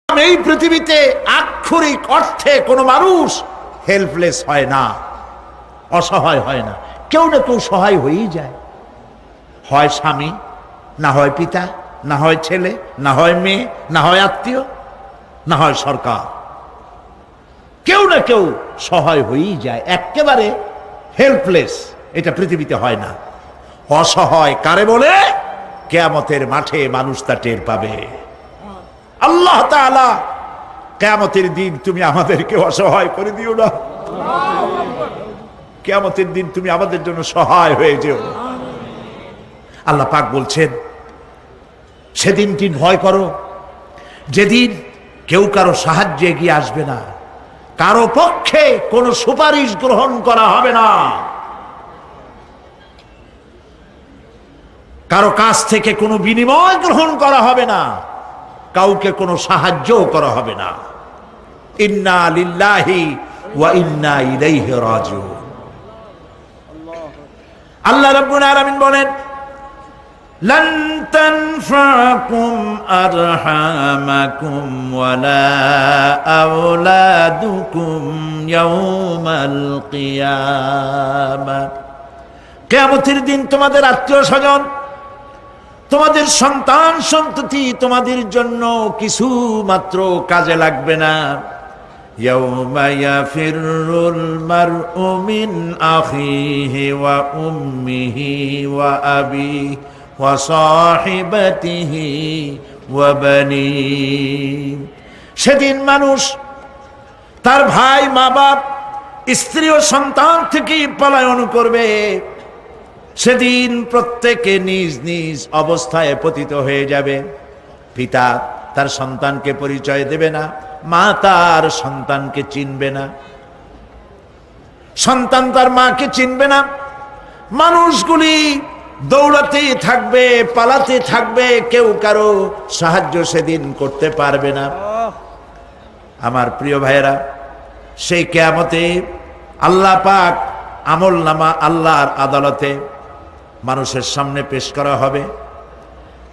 এই পৃথিবীতে আক্ষরিক অর্থে কোনো মানুষ হেল্পলেস হয় না, অসহায় হয় না। কেউ না কেউ সহায় হয়েই যায়, হয় স্বামী, না হয় পিতা, না হয় ছেলে, না হয় মেয়ে, না হয় আত্মীয়, না হয় সরকার। কেউ না কেউ সহায় হয়েই যায়। একেবারে হেল্পলেস এটা পৃথিবীতে হয় না। অসহায় কারে বলে? কিয়ামতের মাঠে মানুষ তা টের পাবে। আল্লাহ তাআলা কিয়ামতের দিন তুমি আমাদেরকে অসহায় করে দিও না। কিয়ামতের দিন তুমি আমাদের জন্য সহায় হয়ে যেও। আল্লাহ পাক বলছেন, সেদিনটি ভয় করো যেদিন কেউ কারো সাহায্যে এগিয়ে আসবে না, কারো পক্ষে কোনো সুপারিশ গ্রহণ করা হবে না, কারো কাছ থেকে কোনো বিনিময় গ্রহণ করা হবে না, কাউকে কোনো সাহায্যও করা হবে না। ইন্না লিল্লাহি ওয়া ইন্না ইলাইহি রাজিউন। আল্লাহ রাব্বুল আলামিন বলেন, লান তানফাকুম আরহামাকুম ওয়ালা আওলাদুকুম ইয়াউমাল কিয়ামাহ। কিয়ামতের দিন তোমাদের আত্মীয় স্বজন, তোমাদের সন্তান সন্ততি তোমাদের জন্য কিছু মাত্র কাজে লাগবে না। ইয়াউমা ইয়াফিরুল মারউ মিন আখিহি ওয়া উম্মিহি ওয়া আবিহি ওয়া সাহিবাতিহি ওয়া বানিহি। সেদিন মানুষ তার ভাই, মা বাপ, স্ত্রী ও সন্তান থেকে পলায়ন করবে। সেদিন প্রত্যেকে নিজ নিজ অবস্থায় পতিত হয়ে যাবে। পিতা তার সন্তানকে পরিচয় দেবে না, মা তার সন্তানকে চিনবে না, সন্তান তার মাকে চিনবে না। মানুষগুলি দৌড়াতে থাকবে, পালাতে থাকবে, কেউ কারো সাহায্য সেদিন করতে পারবে না। আমার প্রিয় ভাইয়েরা, সেই কিয়ামতে আল্লাহ পাক আমল নামা আল্লাহর আদালতে মানুষের সামনে পেশ করা হবে।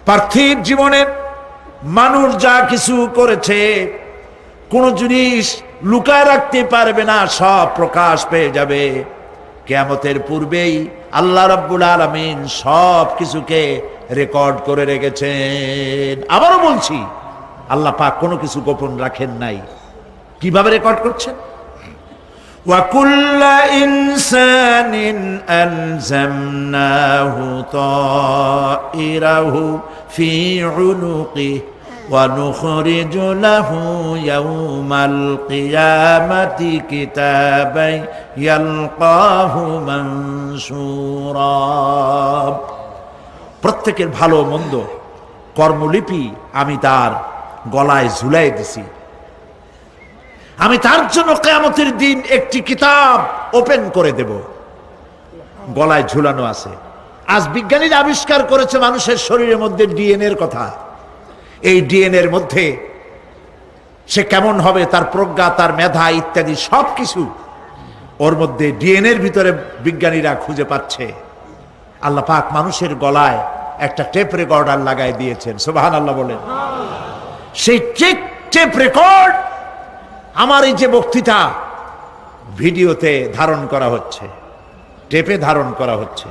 পার্থিব জীবনে মানুষ যা কিছু করেছে কোন জিনিস লুকায় রাখতে পারবে না, সব প্রকাশ পেয়ে যাবে। কিয়ামতের পূর্বেই আল্লাহ রাব্বুল আলামিন সব কিছুকে রেকর্ড করে রেখেছেন। আবারও বলছি, আল্লাহ পাক কোনো কিছু গোপন রাখেন নাই। কিভাবে রেকর্ড করছেন? وَكُلَّ إِنسَانٍ أَلْزَمْنَاهُ طَائِرَهُ فِي عُنُقِهِ وَنُخْرِجُ لَهُ يَوْمَ الْقِيَامَةِ كِتَابًا يَلْقَاهُ مَنشُورًا। প্রত্যেকের ভালো মন্দ কর্মলিপি আমি তার গলায় ঝুলাই দিছি। আমি তার জন্য কিয়ামতের দিন একটি কিতাব ওপেন করে দেব, গলায় ঝুলানো আছে। আজ বিজ্ঞানীরা আবিষ্কার করেছে মানুষের শরীরের মধ্যে ডিএনএর কথা। এই ডিএনএর মধ্যে সে কেমন হবে, তার প্রজ্ঞা, তার মেধা ইত্যাদি সবকিছু ওর মধ্যে ডিএনএর ভিতরে বিজ্ঞানীরা খুঁজে পাচ্ছে। আল্লাহ পাক মানুষের গলায় একটা টেপ রেকর্ডার লাগাই দিয়েছেন। সুবহানাল্লাহ বলেন। সেই টেপ রেকর্ড আমার এই যে বক্তৃতা ভিডিওতে ধারণ করা হচ্ছে, টেপে ধারণ করা হচ্ছে।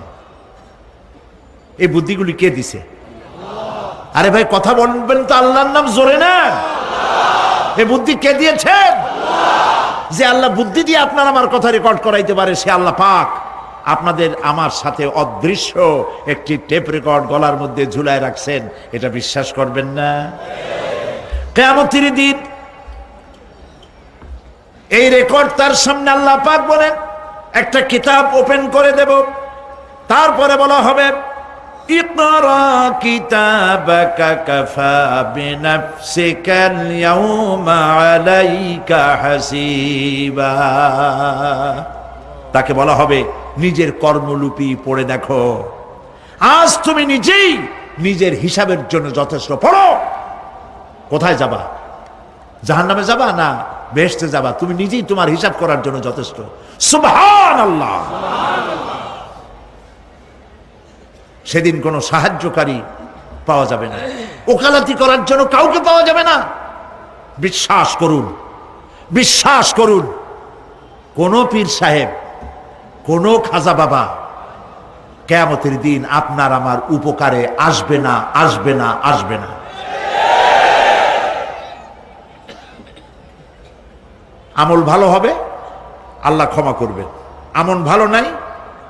এই বুদ্ধিগুলি কে দিছে? আরে ভাই কথা বলবেন তো আল্লাহর নাম জোরে না। এই বুদ্ধি কে দিয়েছেন? যে আল্লাহ বুদ্ধি দিয়ে আপনার আমার কথা রেকর্ড করাইতে পারে সে আল্লাহ পাক আপনাদের আমার সাথে অদৃশ্য একটি টেপ রেকর্ড গলার মধ্যে ঝুলায় রাখছেন। এটা বিশ্বাস করবেন না? কিয়ামতের দিন এই রেকর্ড তার সামনে আল্লাহ পাক বলেন একটা কিতাব ওপেন করে দেব, তারপরে বলা হবে ইকরা কিতাবাকা কাফা বিনাফসিকাল ইয়াউমা আলাইকা হাসিবা। তাকে বলা হবে নিজের কর্মলিপি পড়ে দেখো, আজ তুমি নিজেই নিজের হিসাবের জন্য যথেষ্ট। পড়ো। কোথায় যাবা? জাহান্নামে যাবা না বেহেশতে যাবা? তুমি নিজেই তোমার হিসাব করার জন্য যথেষ্ট। সুবহানাল্লাহ। সেদিন কোনো সাহায্যকারী পাওয়া যাবে না, ওকালতি করার জন্য কাউকে পাওয়া যাবে না। বিশ্বাস করুন, বিশ্বাস করুন, কোন পীর সাহেব, কোন খাজা বাবা কিয়ামতের দিন আপনার আমার উপকারে আসবে না, আসবে না, আসবে না। আমল ভালো হবে, আল্লাহ ক্ষমা করবেন। আমল ভালো নাই,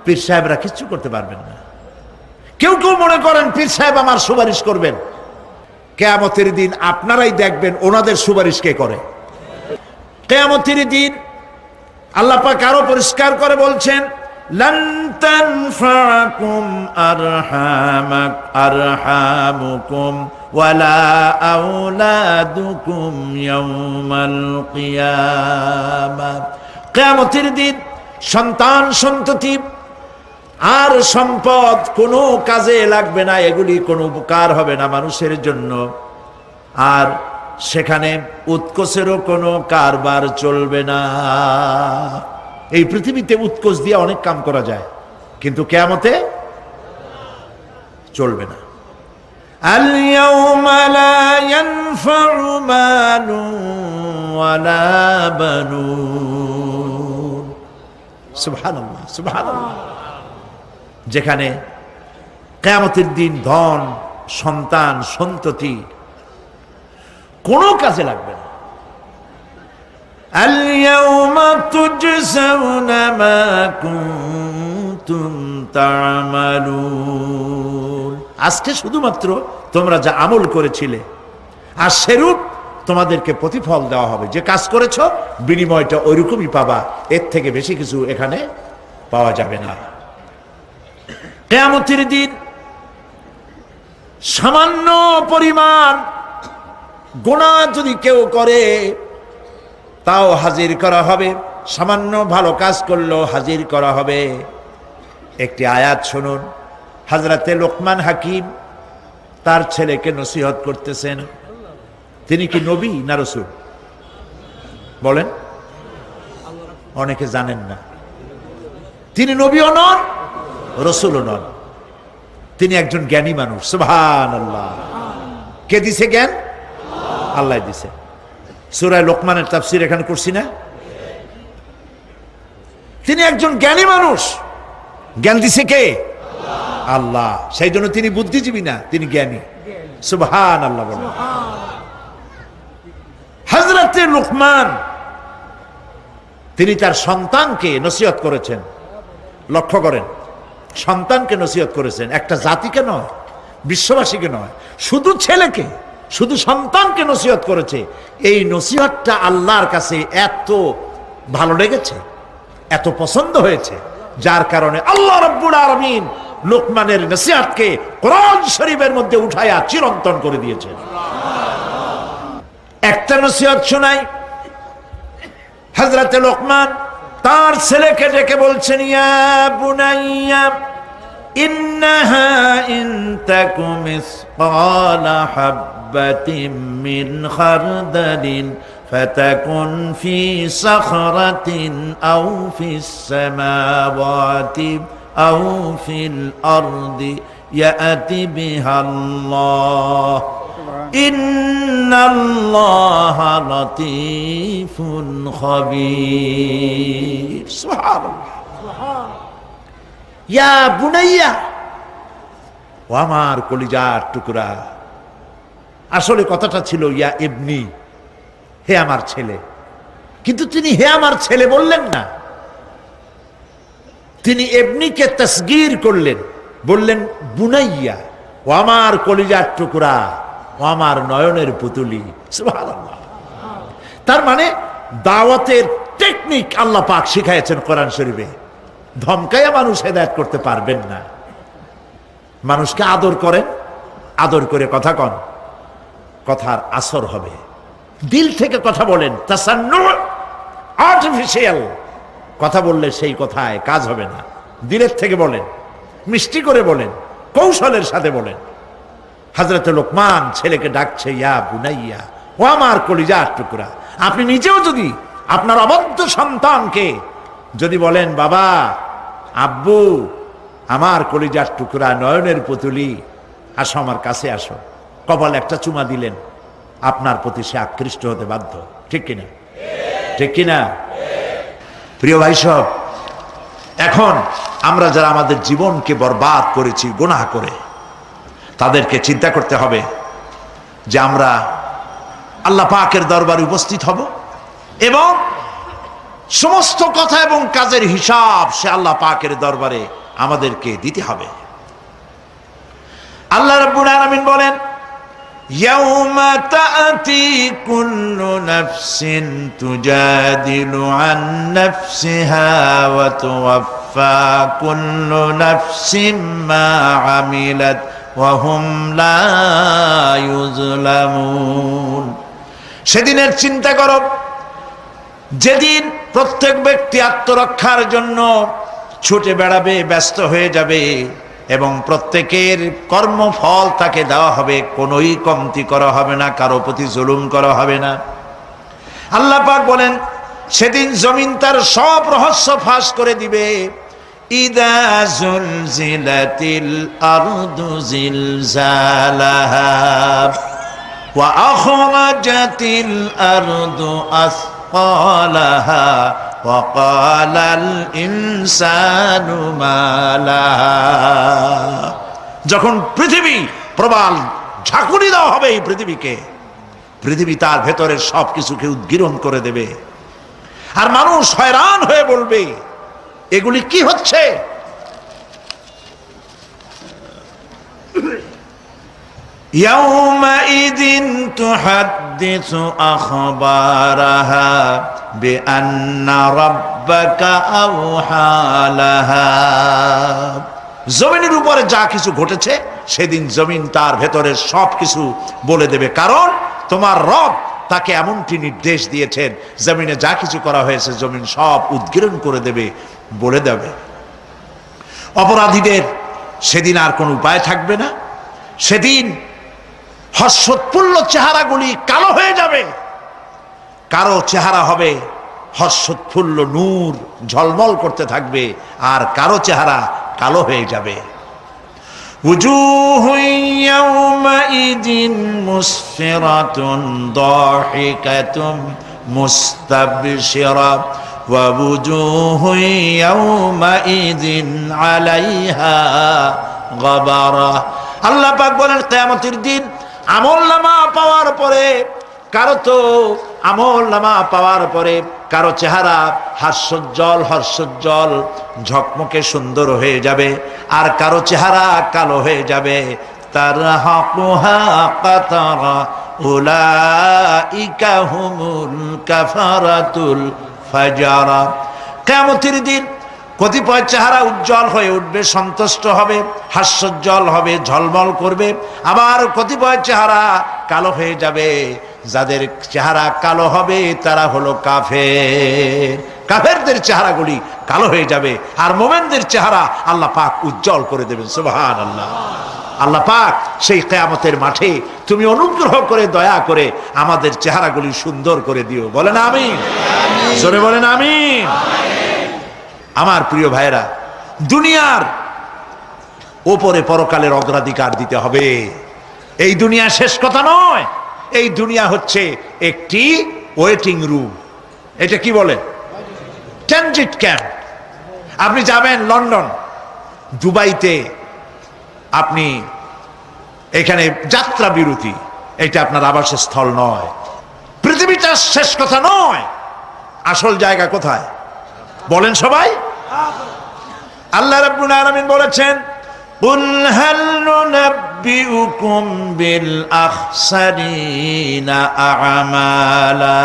পীর সাহেবরা কিচ্ছু করতে পারবেন না। কেউ কেউ মনে করেন পীর সাহেব আমার সুপারিশ করবেন। কিয়ামতের দিন আপনারাই দেখবেন ওনাদের সুপারিশ কে করে। কিয়ামতের দিন আল্লাহ পাক আরো পরিষ্কার করে বলছেন লান তানফাকুম আরহামুকুম ওয়ালা আওলাদুকুম ইয়াউমাল কিয়ামা। কিয়ামতের দিন সন্তান সন্ততি আর সম্পদ কোনো কাজে লাগবে না, এগুলি কোনো উপকার হবে না মানুষের জন্য। আর সেখানে উৎকোচেরও কোনো কারবার চলবে না। এই পৃথিবীতে উৎকোচ দিয়ে অনেক কাম করা যায়, কিন্তু কিয়ামতে চলবে না। আল ইয়াউমা লা ইয়ানফাউ মালুন ওয়ালা বানুন। সুবহানাল্লাহ, সুবহানাল্লাহ। যেখানে কিয়ামতের দিন ধন সন্তান সন্ততি কোনো কাজে লাগবে না। আল ইয়াউমা তুজজাউনা মা কুনতুম তা'মালুন। আজকে শুধুমাত্র তোমরা যা আমল করেছিলে আর সেরূপ তোমাদেরকে প্রতিফল দেওয়া হবে। যে কাজ করেছো বিনিময়টা ওইরকমই পাবা, এর থেকে বেশি কিছু এখানে পাওয়া যাবে না। কিয়ামতের দিন সামান্য পরিমাণ গুনাহ যদি কেউ করে তাও হাজির করা হবে, সামান্য ভালো কাজ করলেও হাজির করা হবে। একটি আয়াত শুনুন, হযরতে লোকমান হাকিম তার ছেলেকে নসিহত করতেছেন। তিনি কি নবী না রাসূল? বলেন, অনেকে জানেন না। তিনি নবীও নন, রাসূলও নন, তিনি একজন জ্ঞানী মানুষ। সুবহানাল্লাহ। কে দিছে জ্ঞান? আল্লাহ দিছে। সূরা লোকমানের তাফসীর এখানে করছি না? তিনি একজন জ্ঞানী মানুষ। জ্ঞান দিছে কে? আল্লাহ। সেই জন্য তিনি বুদ্ধিজীবী না, তিনি জ্ঞানী। সুবহানাল্লাহ বলেন। হযরতে লোকমান তিনি তার সন্তানকে নসিহত করেছেন। লক্ষ্য করেন, সন্তানকে নসিহত করেছেন, একটা জাতিকে নয়, বিশ্ববাসীকে নয়, শুধু ছেলেকে, শুধু সন্তানকে নসিহত করেছে। এই নসিহতটা আল্লাহর কাছে এত ভালো লেগেছে, এত পছন্দ হয়েছে, যার কারণে আল্লাহ রাব্বুল আলামিন লোকমানের নসিহতকে কোরআন শরীফের মধ্যে উঠায়া চিরন্তন করে দিয়েছে। একটা নসিহত শোনাই। হযরতে লোকমান তার ছেলেকে ডেকে বলছেন, ইয়া বুনাইয়া ইন্নাহা ইন তাকু মিসকালা হাববাতিন মিন খারদালিন ফাতাকুন ফি সাখরাতিন আও ফিস সামাওয়াতি আও ফিল আরদি ইয়াতি বিহা আল্লাহ ইন্নাল্লাহা লাতীফুন খাবীর। সুবহানাল্লাহ। ইয়া বুনাইয়া, ও আমার কলিজার টুকরা। আসলে কথাটা ছিল ইয়া ইবনি, হে আমার ছেলে, কিন্তু তিনি হে আমার ছেলে বললেন না, তিনি ইবনিকে তাসগীর করলেন, বললেন বুনাইয়া, ও আমার কলিজার টুকরা, ও আমার নয়নের পুতুলি। সুবহানাল্লাহ। তার মানে দাওয়াতের টেকনিক আল্লাহ পাক শিখাইছেন কোরআন শরীফে। ধমকাইয়া মানুষ হেদায়েত করতে পারবেন না। মানুষকে আদর করেন, আদর করে কথা কন, কথার আসর হবে। দিল থেকে কথা বলেন, তাসান্নু, আর্টিফিশিয়াল কথা বললে সেই কথায় কাজ হবে না। দিলের থেকে বলেন, মিষ্টি করে বলেন, কৌশলের সাথে বলেন। হযরতে লোকমান ছেলেকে ডাকছে ইয়া বুনাইয়া, ও আমার কলিজার টুকরা। আপনি নিজেও যদি আপনার অবদ্ধ সন্তানকে যদি বলেন, বাবা, আব্বু, আমার কলিজার টুকরা, নয়নের পুতুলি, আসো আমার কাছে আসো, কপালে একটা চুমা দিলেন, আপনার প্রতি সে আকৃষ্ট হতে বাধ্য। ঠিক কিনা? ঠিক কিনা? প্রিয় ভাই সব, এখন আমরা যারা আমাদের জীবনকে বরবাদ করেছি গুনাহ করে, তাদেরকে চিন্তা করতে হবে যে আমরা আল্লাহ পাকের দরবারে উপস্থিত হব এবং সমস্ত কথা এবং কাজের হিসাব সে আল্লাহ পাকের দরবারে আমাদেরকে দিতে হবে। আল্লাহ রাব্বুল আলামিন বলেন, ইয়াউমা তা'তি কুল্লু নাফসিন তুজাদিলু আন নাফসিহা ওয়া তুওয়াফফা কুল্লু নাফসিন মা আমিলাত ওয়া হুম লা ইউযলামুন। সেদিনের চিন্তা করো যেদিন প্রত্যেক ব্যক্তি আত্মরক্ষার জন্য ছুটে বেড়াবে, ব্যস্ত হয়ে যাবে এবং প্রত্যেকের কর্মফল তাকে দেওয়া হবে, কোনোই কমতি করা হবে না, কারো প্রতি জুলুম করা হবে না। আল্লাহ পাক বলেন, সেদিন জমিন তার সব রহস্য ফাঁস করে দিবে। ইদা জুলজিলাতিল আরদু জিলজালাহা ওয়া আখরাজাতিল আরদু আসকালাহা ওয়া ক্বালাল ইনসানু মা লাহা। যখন পৃথিবী প্রবাল ঝাঁকুনি দেওয়া হবে এই পৃথিবীকে, পৃথিবী তার ভেতরের সবকিছুকে উদ্গীরণ করে দেবে, আর মানুষ হয়রান হয়ে বলবে, এগুলি কি হচ্ছে? ইয়াউমাইযিন তুহাদ্দিসু আখবারাহা বিআন্না রাব্বাকা আওহা লাহা। জমিনের উপরে যা কিছু ঘটেছে সেদিন জমিন তার ভেতরের সবকিছু বলে দেবে, কারণ তোমার রব তাকে এমনটি নির্দেশ দিয়েছেন, জমিনে যা কিছু করা হয়েছে জমিন সব উদ্গীরণ করে দেবে, বলে দেবে। অপরাধীদের সেদিন আর কোনো উপায় থাকবে না। সেদিন হর্ষোৎফুল্ল চেহারাগুলি কালো হয়ে যাবে, কারো চেহারা হবে হর্ষোৎফুল্ল নূর, ঝলমল করতে থাকবে, আর কারো চেহারা কালো হয়ে যাবে। وجوه يومئذ مسفرة ضاحكة مستبشرة ووجوه يومئذ عليها غبرة। আল্লাহ পাক বলেন, কিয়ামতের দিন আমলনামা পাওয়ার পরে কারো চেহারা হর্ষোজ্জ্বল ঝকমকে সুন্দর হয়ে যাবে, আর কারো চেহারা কালো হয়ে যাবে। তারহাকুহা কাতারা উলাইকা হুমুল কাফারাতুল ফাজারা। কিয়ামতের দিন কতিপয় চেহারা উজ্জ্বল হয়ে উঠবে, সন্তুষ্ট হবে, হাস্যোজ্জ্বল হবে, ঝলমল করবে, আবার কতিপয় চেহারা কালো হয়ে যাবে। যাদের চেহারা কালো হবে তারা হলো কাফের। কাফেরদের চেহারাগুলি কালো হয়ে যাবে, আর মোমেনদের চেহারা আল্লাহ পাক উজ্জ্বল করে দেবেন। সুবহানাল্লাহ। আল্লাহ পাক সেই কিয়ামতের মাঠে তুমি অনুগ্রহ করে, দয়া করে আমাদের চেহারাগুলি সুন্দর করে দিও। বলেন আমিন, জোরে বলেন আমিন। আমার প্রিয় ভাইরা, দুনিয়ার ওপরে পরকালের অগ্রাধিকার দিতে হবে। এই দুনিয়া শেষ কথা নয়, এই দুনিয়া হচ্ছে একটি ওয়েটিং রুম। এটা কি বলে? Transit camp. আপনি যাবেন লন্ডন, দুবাইতে, আপনি এখানে যাত্রা বিরতি, এটা আপনার আবাসের স্থল নয়। পৃথিবীটা শেষ কথা নয়, আসল জায়গা কোথায় বলেন সবাই? আল্লাহ রাব্বুল আলামিন বলেছেন, কুল হাল নুনাব্বিউকুম বিল আখসারিনা আ'মালা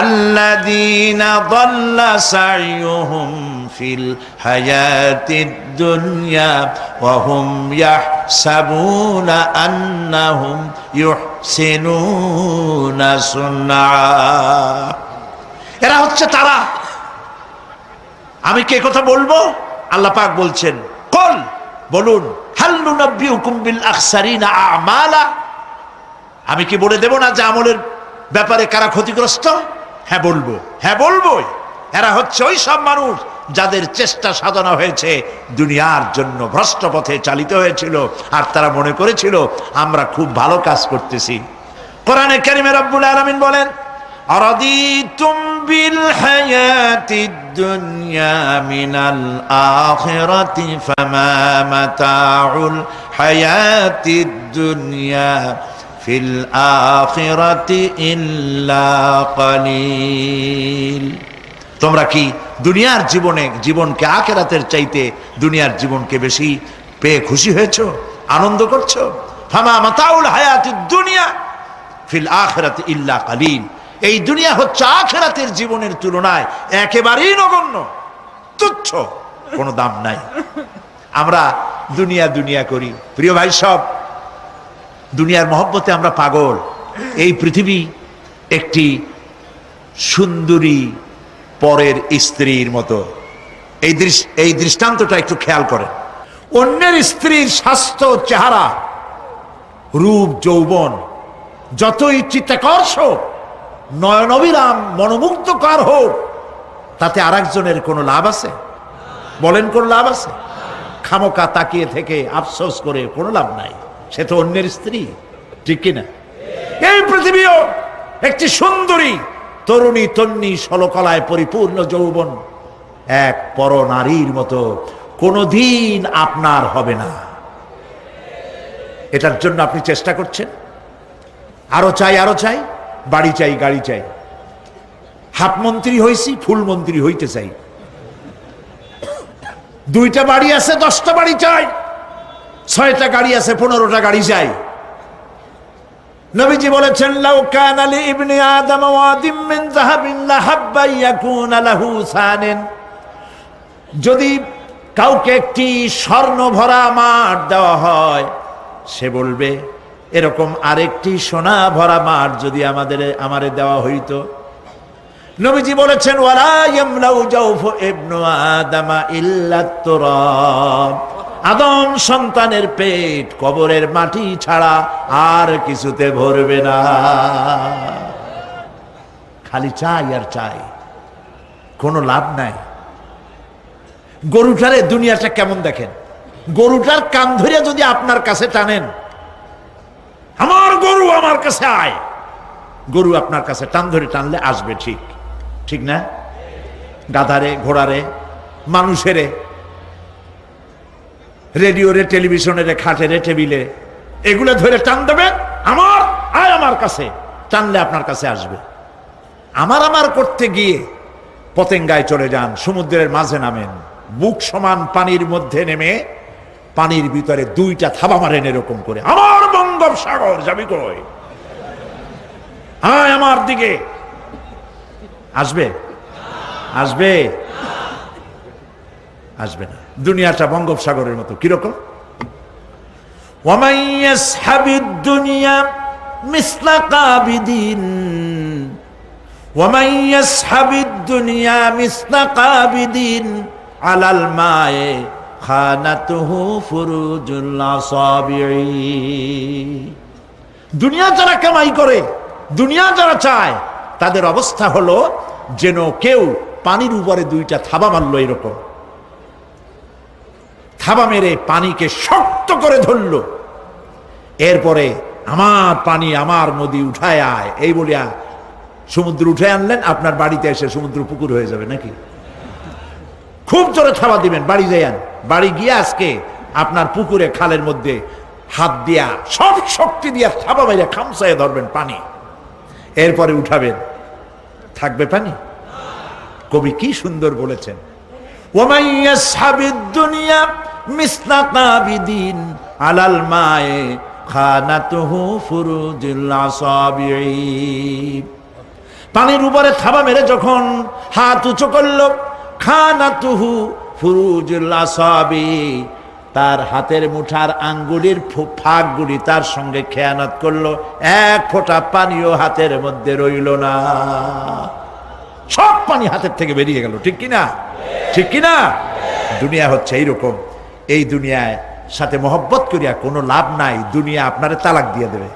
আল্লাযীনা দাল্লা সা'য়ুহুম ফিল হায়াতিদ দুনিয়া ওয়া হুম ইয়াহসাবুনা আন্নাহুম ইউহসিনুনা সুন্না। এরা হচ্ছে তারা। আমি কে কথা বলবো? আল্লাহ পাক বলছেন, কুল, বলুন, হাল নুনাব্বিউকুম বিল আখসারিনা আ'মালা, আমি কি বলে দেব না যে আমলের ব্যাপারে কারা ক্ষতিগ্রস্ত? হ্যাঁ বলবো, হ্যাঁ বলবোই। এরা হচ্ছে ওই সব মানুষ যাদের চেষ্টা সাধনা হয়েছে দুনিয়ার জন্য, ভ্রষ্ট পথে চালিত হয়েছিল, আর তারা মনে করেছিল আমরা খুব ভালো কাজ করতেছি। কোরআনে কারিমে রব্বুল আলামিন বলেন, আরাদিতুম বিল হায়াতিদ দুনিয়া মিনাল আখিরাতি ফামা মাতাউল হায়াতিদ দুনিয়া ফিল আখিরাতি ইল্লা কালিল। তোমরা কি দুনিয়ার জীবনকে আখিরাতের চাইতে দুনিয়ার জীবনকে বেশি পেয়ে খুশি হয়েছো, আনন্দ করছো? ফামা মাতাউল হায়াতিদ দুনিয়া ফিল আখিরাতি ইল্লা কালিল। এই দুনিয়া হচ্ছে আখিরাতের জীবনের তুলনায় একেবারেই নগণ্য, তুচ্ছ, কোনো দাম নাই। আমরা দুনিয়া দুনিয়া করি। প্রিয় ভাই সব, দুনিয়ার মহব্বতে আমরা পাগল। এই পৃথিবী একটি সুন্দরী পরের স্ত্রীর মতো। এই দৃষ্টান্তটা একটু খেয়াল করেন। অন্যের স্ত্রীর স্বাস্থ্য, চেহারা, রূপ, যৌবন যতই চিত্তাকর্ষক, নয়নবিরাম, মনোমুগ্ধকর হোক, তাতে আরেকজনের কোনো লাভ আছে? বলেন, কোন লাভ আছে? খামোকা তাকিয়ে থেকে আফসোস করে কোনো লাভ নাই, সে তো অন্যের স্ত্রী, ঠিক কিনা? এই পৃথিবীও একটি সুন্দরী তরুণী, তন্নি, ষোলকলায় পরিপূর্ণ যৌবন এক পর নারীর মতো কোনোদিন আপনার হবে না। এটার জন্য আপনি চেষ্টা করছেন, আরো চাই, আরো চাই, বাড়ি চাই, গাড়ি চাই, হাফ মন্ত্রী হয়েছি, ফুল মন্ত্রী হইতে চাই, 2টা বাড়ি আছে, 10টা বাড়ি চাই, 6টা গাড়ি আছে, 15টা গাড়ি চাই। নবীজি বলেছেন, লাউ কানা লি ইবনি আদম ওয়াদিম মিন যাহাবিন লাহাব্বা ইয়াকুনা লাহু সানান, যদি কাউকে একটি স্বর্ণ ভরা মাঠ দেওয়া হয়, সে বলবে এরকম আরেকটি সোনা ভরা মাঠ যদি আমারে দেওয়া হইতো। নবীজি বলেছেন, ওয়ালা ইয়ামলাউ জাওফু ইবনু আদামা ইল্লা তুরাব, আদম সন্তানের পেট কবরের মাটি ছাড়া আর কিছুতে ভরবে না। খালি চাই আর চাই, কোনো লাভ নাই। গরুটারে দুনিয়াটা কেমন দেখেন, গরুটার কান ধরে যদি আপনার কাছে টানেন, আমার গরু আমার কাছে আয়, গরু আপনার কাছে টান ধরে টানলে আসবে, ঠিক ঠিক না? গাধারে, ঘোড়ারে, মানুষেরে, রেডিওরে, টেলিভিশনের, খাটেরে, টেবিলে, এগুলো ধরে টান দেবেন, আমার আয় আমার কাছে, টানলে আপনার কাছে আসবে। আমার করতে গিয়ে পতেঙ্গায় চলে যান, সমুদ্রের মাঝে নামেন, বুক সমান পানির মধ্যে নেমে পানির ভিতরে 2টা থাবা মারেন এরকম করে, আমার বঙ্গোপসাগর যাবি কই, আয় আমার দিকে, আসবে? আসবে? আসবে না। দুনিয়াটা বঙ্গোপসাগরের মতো, কিরকম? ওয়ামান ইয়াসহাবিদ দুনিয়া মিসলা কাবিদিন, ওয়ামান ইয়াসহাবিদ দুনিয়া মিসলা কাবিদিন আলাল মায়ে খানাতুহু ফুরুজুল আসাবিঈ। দুনিয়া যারা কামাই করে, দুনিয়া যারা চায়, তাদের অবস্থা হলো যেন কেউ পানির উপরে 2টা থাবা মারলো, এরকম থাবা মেরে পানিকে শক্ত করে ধরলো, এরপরে আমার পানি আমার নদী উঠায় আয় এই বলিয়া সমুদ্র উঠে আনলেন, আপনার বাড়িতে এসে সমুদ্র পুকুর হয়ে যাবে নাকি? খুব জোরে থাবা দিবেন, বাড়ি যাইয়ান, বাড়ি গিয়ে আজকে আপনার পুকুরে খালের মধ্যে হাত দিয়া সব শক্তি দিয়া থাবা মাইরা খামসায় ধরবেন পানি, এরপরে উঠাবেন, থাকবে পানি? কবি কি সুন্দর বলেছেন, ওয়ামান ইয়াসহাবিদ দুনিয়া মিসলা কাবিদিন আলাল মায়ে খানাতুহু ফুরুজুল আসাবিঈ। পানির উপরে থাবা মেরে যখন হাত উঁচু করলো, খানাতুহু ফুরুজুল আসাবি, তার হাতের মুঠার আঙ্গুলির ফাঁকগুলি তার সঙ্গে খেয়ানত করলো, এক ফোঁটা পানিও হাতের মধ্যে রইল না, সব পানি হাতের থেকে বেরিয়ে গেল। ঠিক কিনা? ঠিক কিনা? দুনিয়া হচ্ছে এইরকম। এই দুনিয়ায় সাথে মহব্বত করিয়া কোনো লাভ নাই, দুনিয়া আপনারে তালাক দিয়ে দেবে।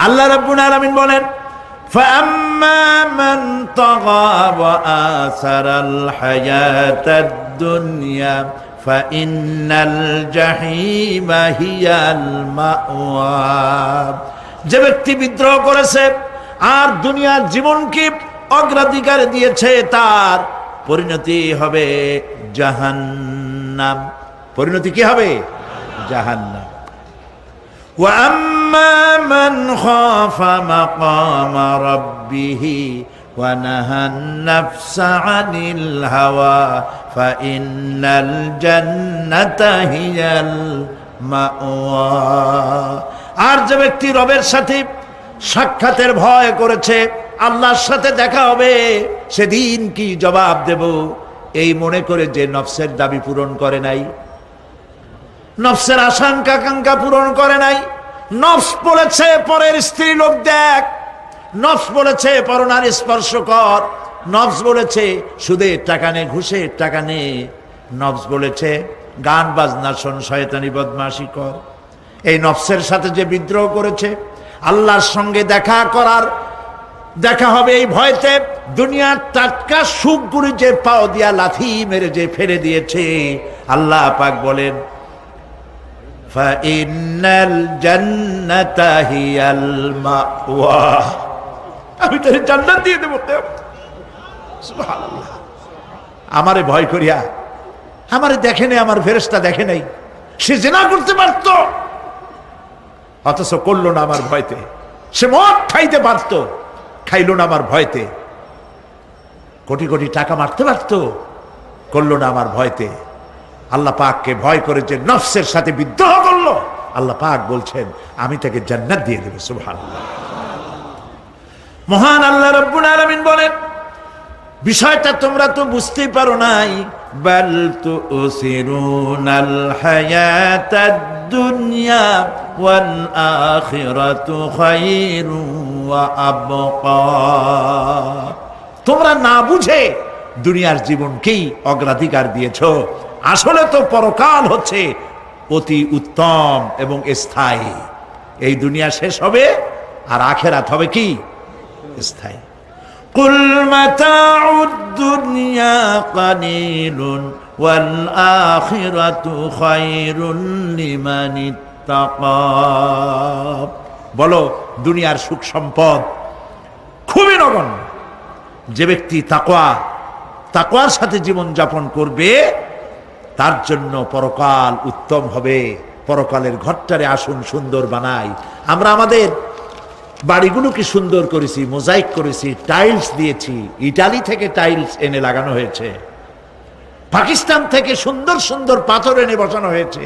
আল্লাহ রাব্বুল আলামিন বলেন, فَأَمَّا مَنْ طَغَى وَآثَرَ الْحَيَاةَ الدُّنْيَا فَإِنَّ الْجَحِيمَ هِيَ الْمَأْوَى। যে ব্যক্তি বিদ্রোহ করেছে আর দুনিয়ার জীবনকে অগ্রাধিকার দিয়েছে, তার পরিণতি হবে জাহান্নাম। পরিণতি কি হবে? জাহান্নাম। وَأَمَّا مَنْ خَافَ مَقَامَ رَبِّهِ وَنَهَى النَّفْسَ عَنِ الْهَوَى فَإِنَّ الْجَنَّةَ هِيَ الْمَأْوَى। আর যে ব্যক্তি রবের সাথে সাক্ষাতের ভয় করেছে, আল্লাহর সাথে দেখা হবে, সেদিন কি জবাব দেব এই মনে করে যে নফসের দাবি পূরণ করে নাই, নফসের আশঙ্কা আকাঙ্ক্ষা পূরণ করে নাই, নফস বলেছে পরের স্ত্রী লোক দেখ, নফস বলেছে পরনারী স্পর্শ কর, নফস বলেছে সুদের টাকা নে, ঘুষের টাকা নে, নফস বলেছে গান বাজনা শোন, শয়তানি বদমাশি কর। এই নফসের সাথে যে বিদ্রোহ করেছে, আল্লাহর সঙ্গে দেখা হবে এই ভয়তে, দুনিয়ার টাটকা সুখগুলি যে পাও দিয়া লাথি মেরে যে ফেলে দিয়েছে, আল্লাহ পাক বলেন ফাইন্নাল জান্নাতা হিয়াল মাওয়া, আমি তোরে জান্নাত দিয়ে দেব। সুবহানাল্লাহ। আমারে ভয় করিয়া, আমারে দেখে নাই, আমার ফেরেশতা দেখে নাই, সে জিনা করতে পারত, অথচ করলো না আমার ভয়তে। সে মদ খাইতে পারত, খাইল না আমার ভয়তে। কোটি কোটি টাকা মারতে পারত, করলো না আমার ভয়তে। আল্লাহ পাককে ভয় করে যে নফসের সাথে বিদ্রোহ করলো, আল্লাহ পাক বলছেন আমি তাকে জান্নাত দিয়ে দেব। সুবহানাল্লাহ। মহান আল্লাহ রাব্বুল আলামিন বলেন, বিষয়টা তোমরা তো বুঝতেই পারো নাই, বাল তুসিরুনাল হায়াতাদ দুনিয়া ওয়াল আখিরাতু খায়রু ওয়া আবকা। তোমরা না বুঝে দুনিয়ার জীবনকেই অগ্রাধিকার দিয়েছো, আসলে তো পরকাল হচ্ছে অতি উত্তম এবং স্থায়ী। এই দুনিয়া শেষ হবে আর আখিরাত হবে কি? স্থায়ী। কুল মাতাউদ দুনিয়া কালিলুন ওয়াল আখিরাতু খায়রুন লিমান ইত্তাকা। বলো দুনিয়ার সুখ সম্পদ খুবই নগণ্য। যে ব্যক্তি তাকওয়ার সাথে জীবন যাপন করবে, তার জন্য পরকাল উত্তম হবে। পরকালের ঘরটারে আসুন সুন্দর বানাই। আমরা আমাদের বাড়িগুলোকে সুন্দর করেছি, মোজাইক করেছি, টাইলস দিয়েছি, ইটালি থেকে টাইলস এনে লাগানো হয়েছে, পাকিস্তান থেকে সুন্দর সুন্দর পাথর এনে বসানো হয়েছে।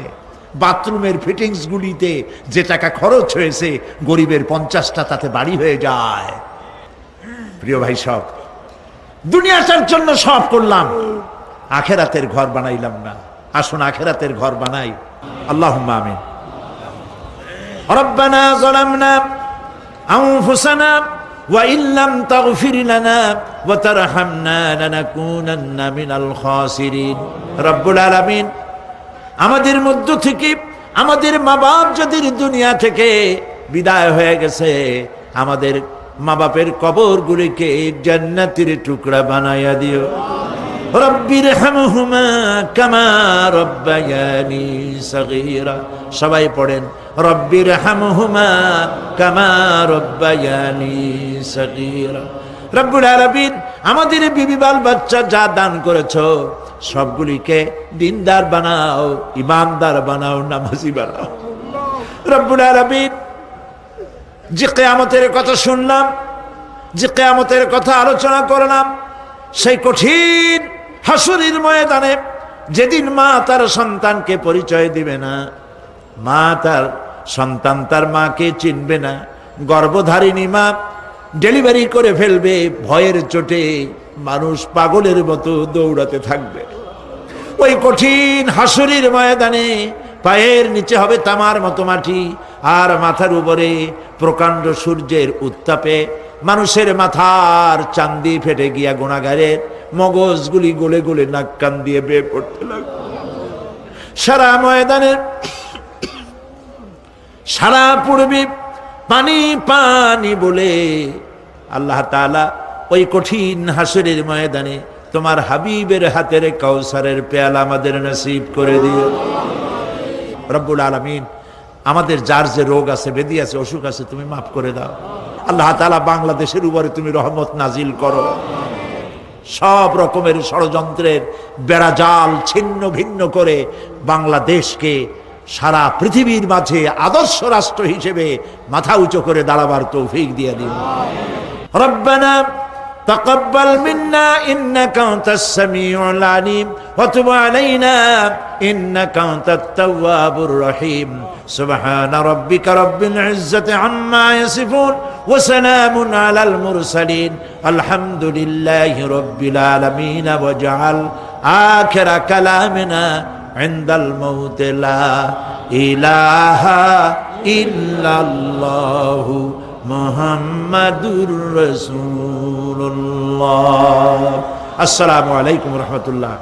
বাথরুমের ফিটিংস গুলিতে যে টাকা খরচ হয়েছে, গরিবের 50টা তাতে বাড়ি হয়ে যায়। প্রিয় ভাই, সব দুনিয়াটার জন্য সব করলাম, আখেরাতের ঘর বানাইলাম না। আসুন আখেরাতের ঘর বানাই। আল্লাহুম্মা আমিন। রব্বানা যালামনা আনফুসানা ওয়া ইল্লাম তাগফির লানা ওয়া তারহামনা লানাকুনান্না মিনাল খাসিরিন। রব্বুল আলামিন, আমাদের মধ্য থেকে আমাদের মা বাপ যদি দুনিয়া থেকে বিদায় হয়ে গেছে, আমাদের মা বাপের কবরগুলিকে জান্নাতের টুকরা বানাইয়া দিও। রব্বিরহামহুমা কামা রব্বায়ানি সগীরা। সবাই পড়েন রব্বিরহামহুমা কামা রব্বায়ানি সগীরা। রব্বুল আলামিন আমাদের বিবি বাল বাচ্চা যা দান করেছো সবগুলিকে দিনদার বানাও, ইমানদার বানাও, নামাজি বানাও। রব্বুল আলামিন যে কিয়ামতের কথা শুনলাম, যে কিয়ামতের কথা আলোচনা করলাম, সেই কঠিন হাসরের ময়দানে যেদিন মা তার সন্তানকে পরিচয় দিবে না, মা তার সন্তান তার মাকে চিনবে না, গর্ভধারিণী মা ডেলিভারি করে ফেলবে, ভয়ের চোটে মানুষ পাগলের মতো দৌড়াতে থাকবে। ওই কঠিন হাসরের ময়দানে পায়ের নিচে হবে তামার মতো মাটি, আর মাথার উপরে প্রকাণ্ড সূর্যের উত্তাপে মানুষের মাথার চান্দি ফেটে গিয়া গুনাহগারের মগজগুলি গলে গলে নাক কান দিয়ে বেয়ে পড়তে লাগবে। সারা ময়দানের সারা পূর্বে পানি পানি বলে আল্লাহ তাআলা ওই কঠিন হাসরের ময়দানে তোমার হাবিবের হাতের কাউসারের পেয়ালা আমাদের নসিব করে দিও। রব্বুল আলামিন আমাদের যার যে রোগ আছে, ব্যাধি আছে, অসুখ আছে, তুমি মাফ করে দাও। আল্লাহ তাআলা বাংলাদেশের উপরে তুমি রহমত নাজিল করো। সব রকমের ষড়যন্ত্রের বেড়াজাল ছিন্ন ভিন্ন করে বাংলাদেশকে সারা পৃথিবীর মাঝে আদর্শ রাষ্ট্র হিসেবে মাথা উঁচু করে দাঁড়াবার তৌফিক দিয়ে দিন। রব্বানা تقبل منا إنك أنت السميع العليم وتب علينا إنك أنت التواب الرحيم سبحان ربك رب العزة عما يصفون وسلام على المرسلين الحمد لله رب العالمين واجعل آخر كلامنا عند الموت لا إله إلا الله মুহাম্মাদুর রাসূলুল্লাহ। আসসালামু আলাইকুম ওয়া রাহমাতুল্লাহ।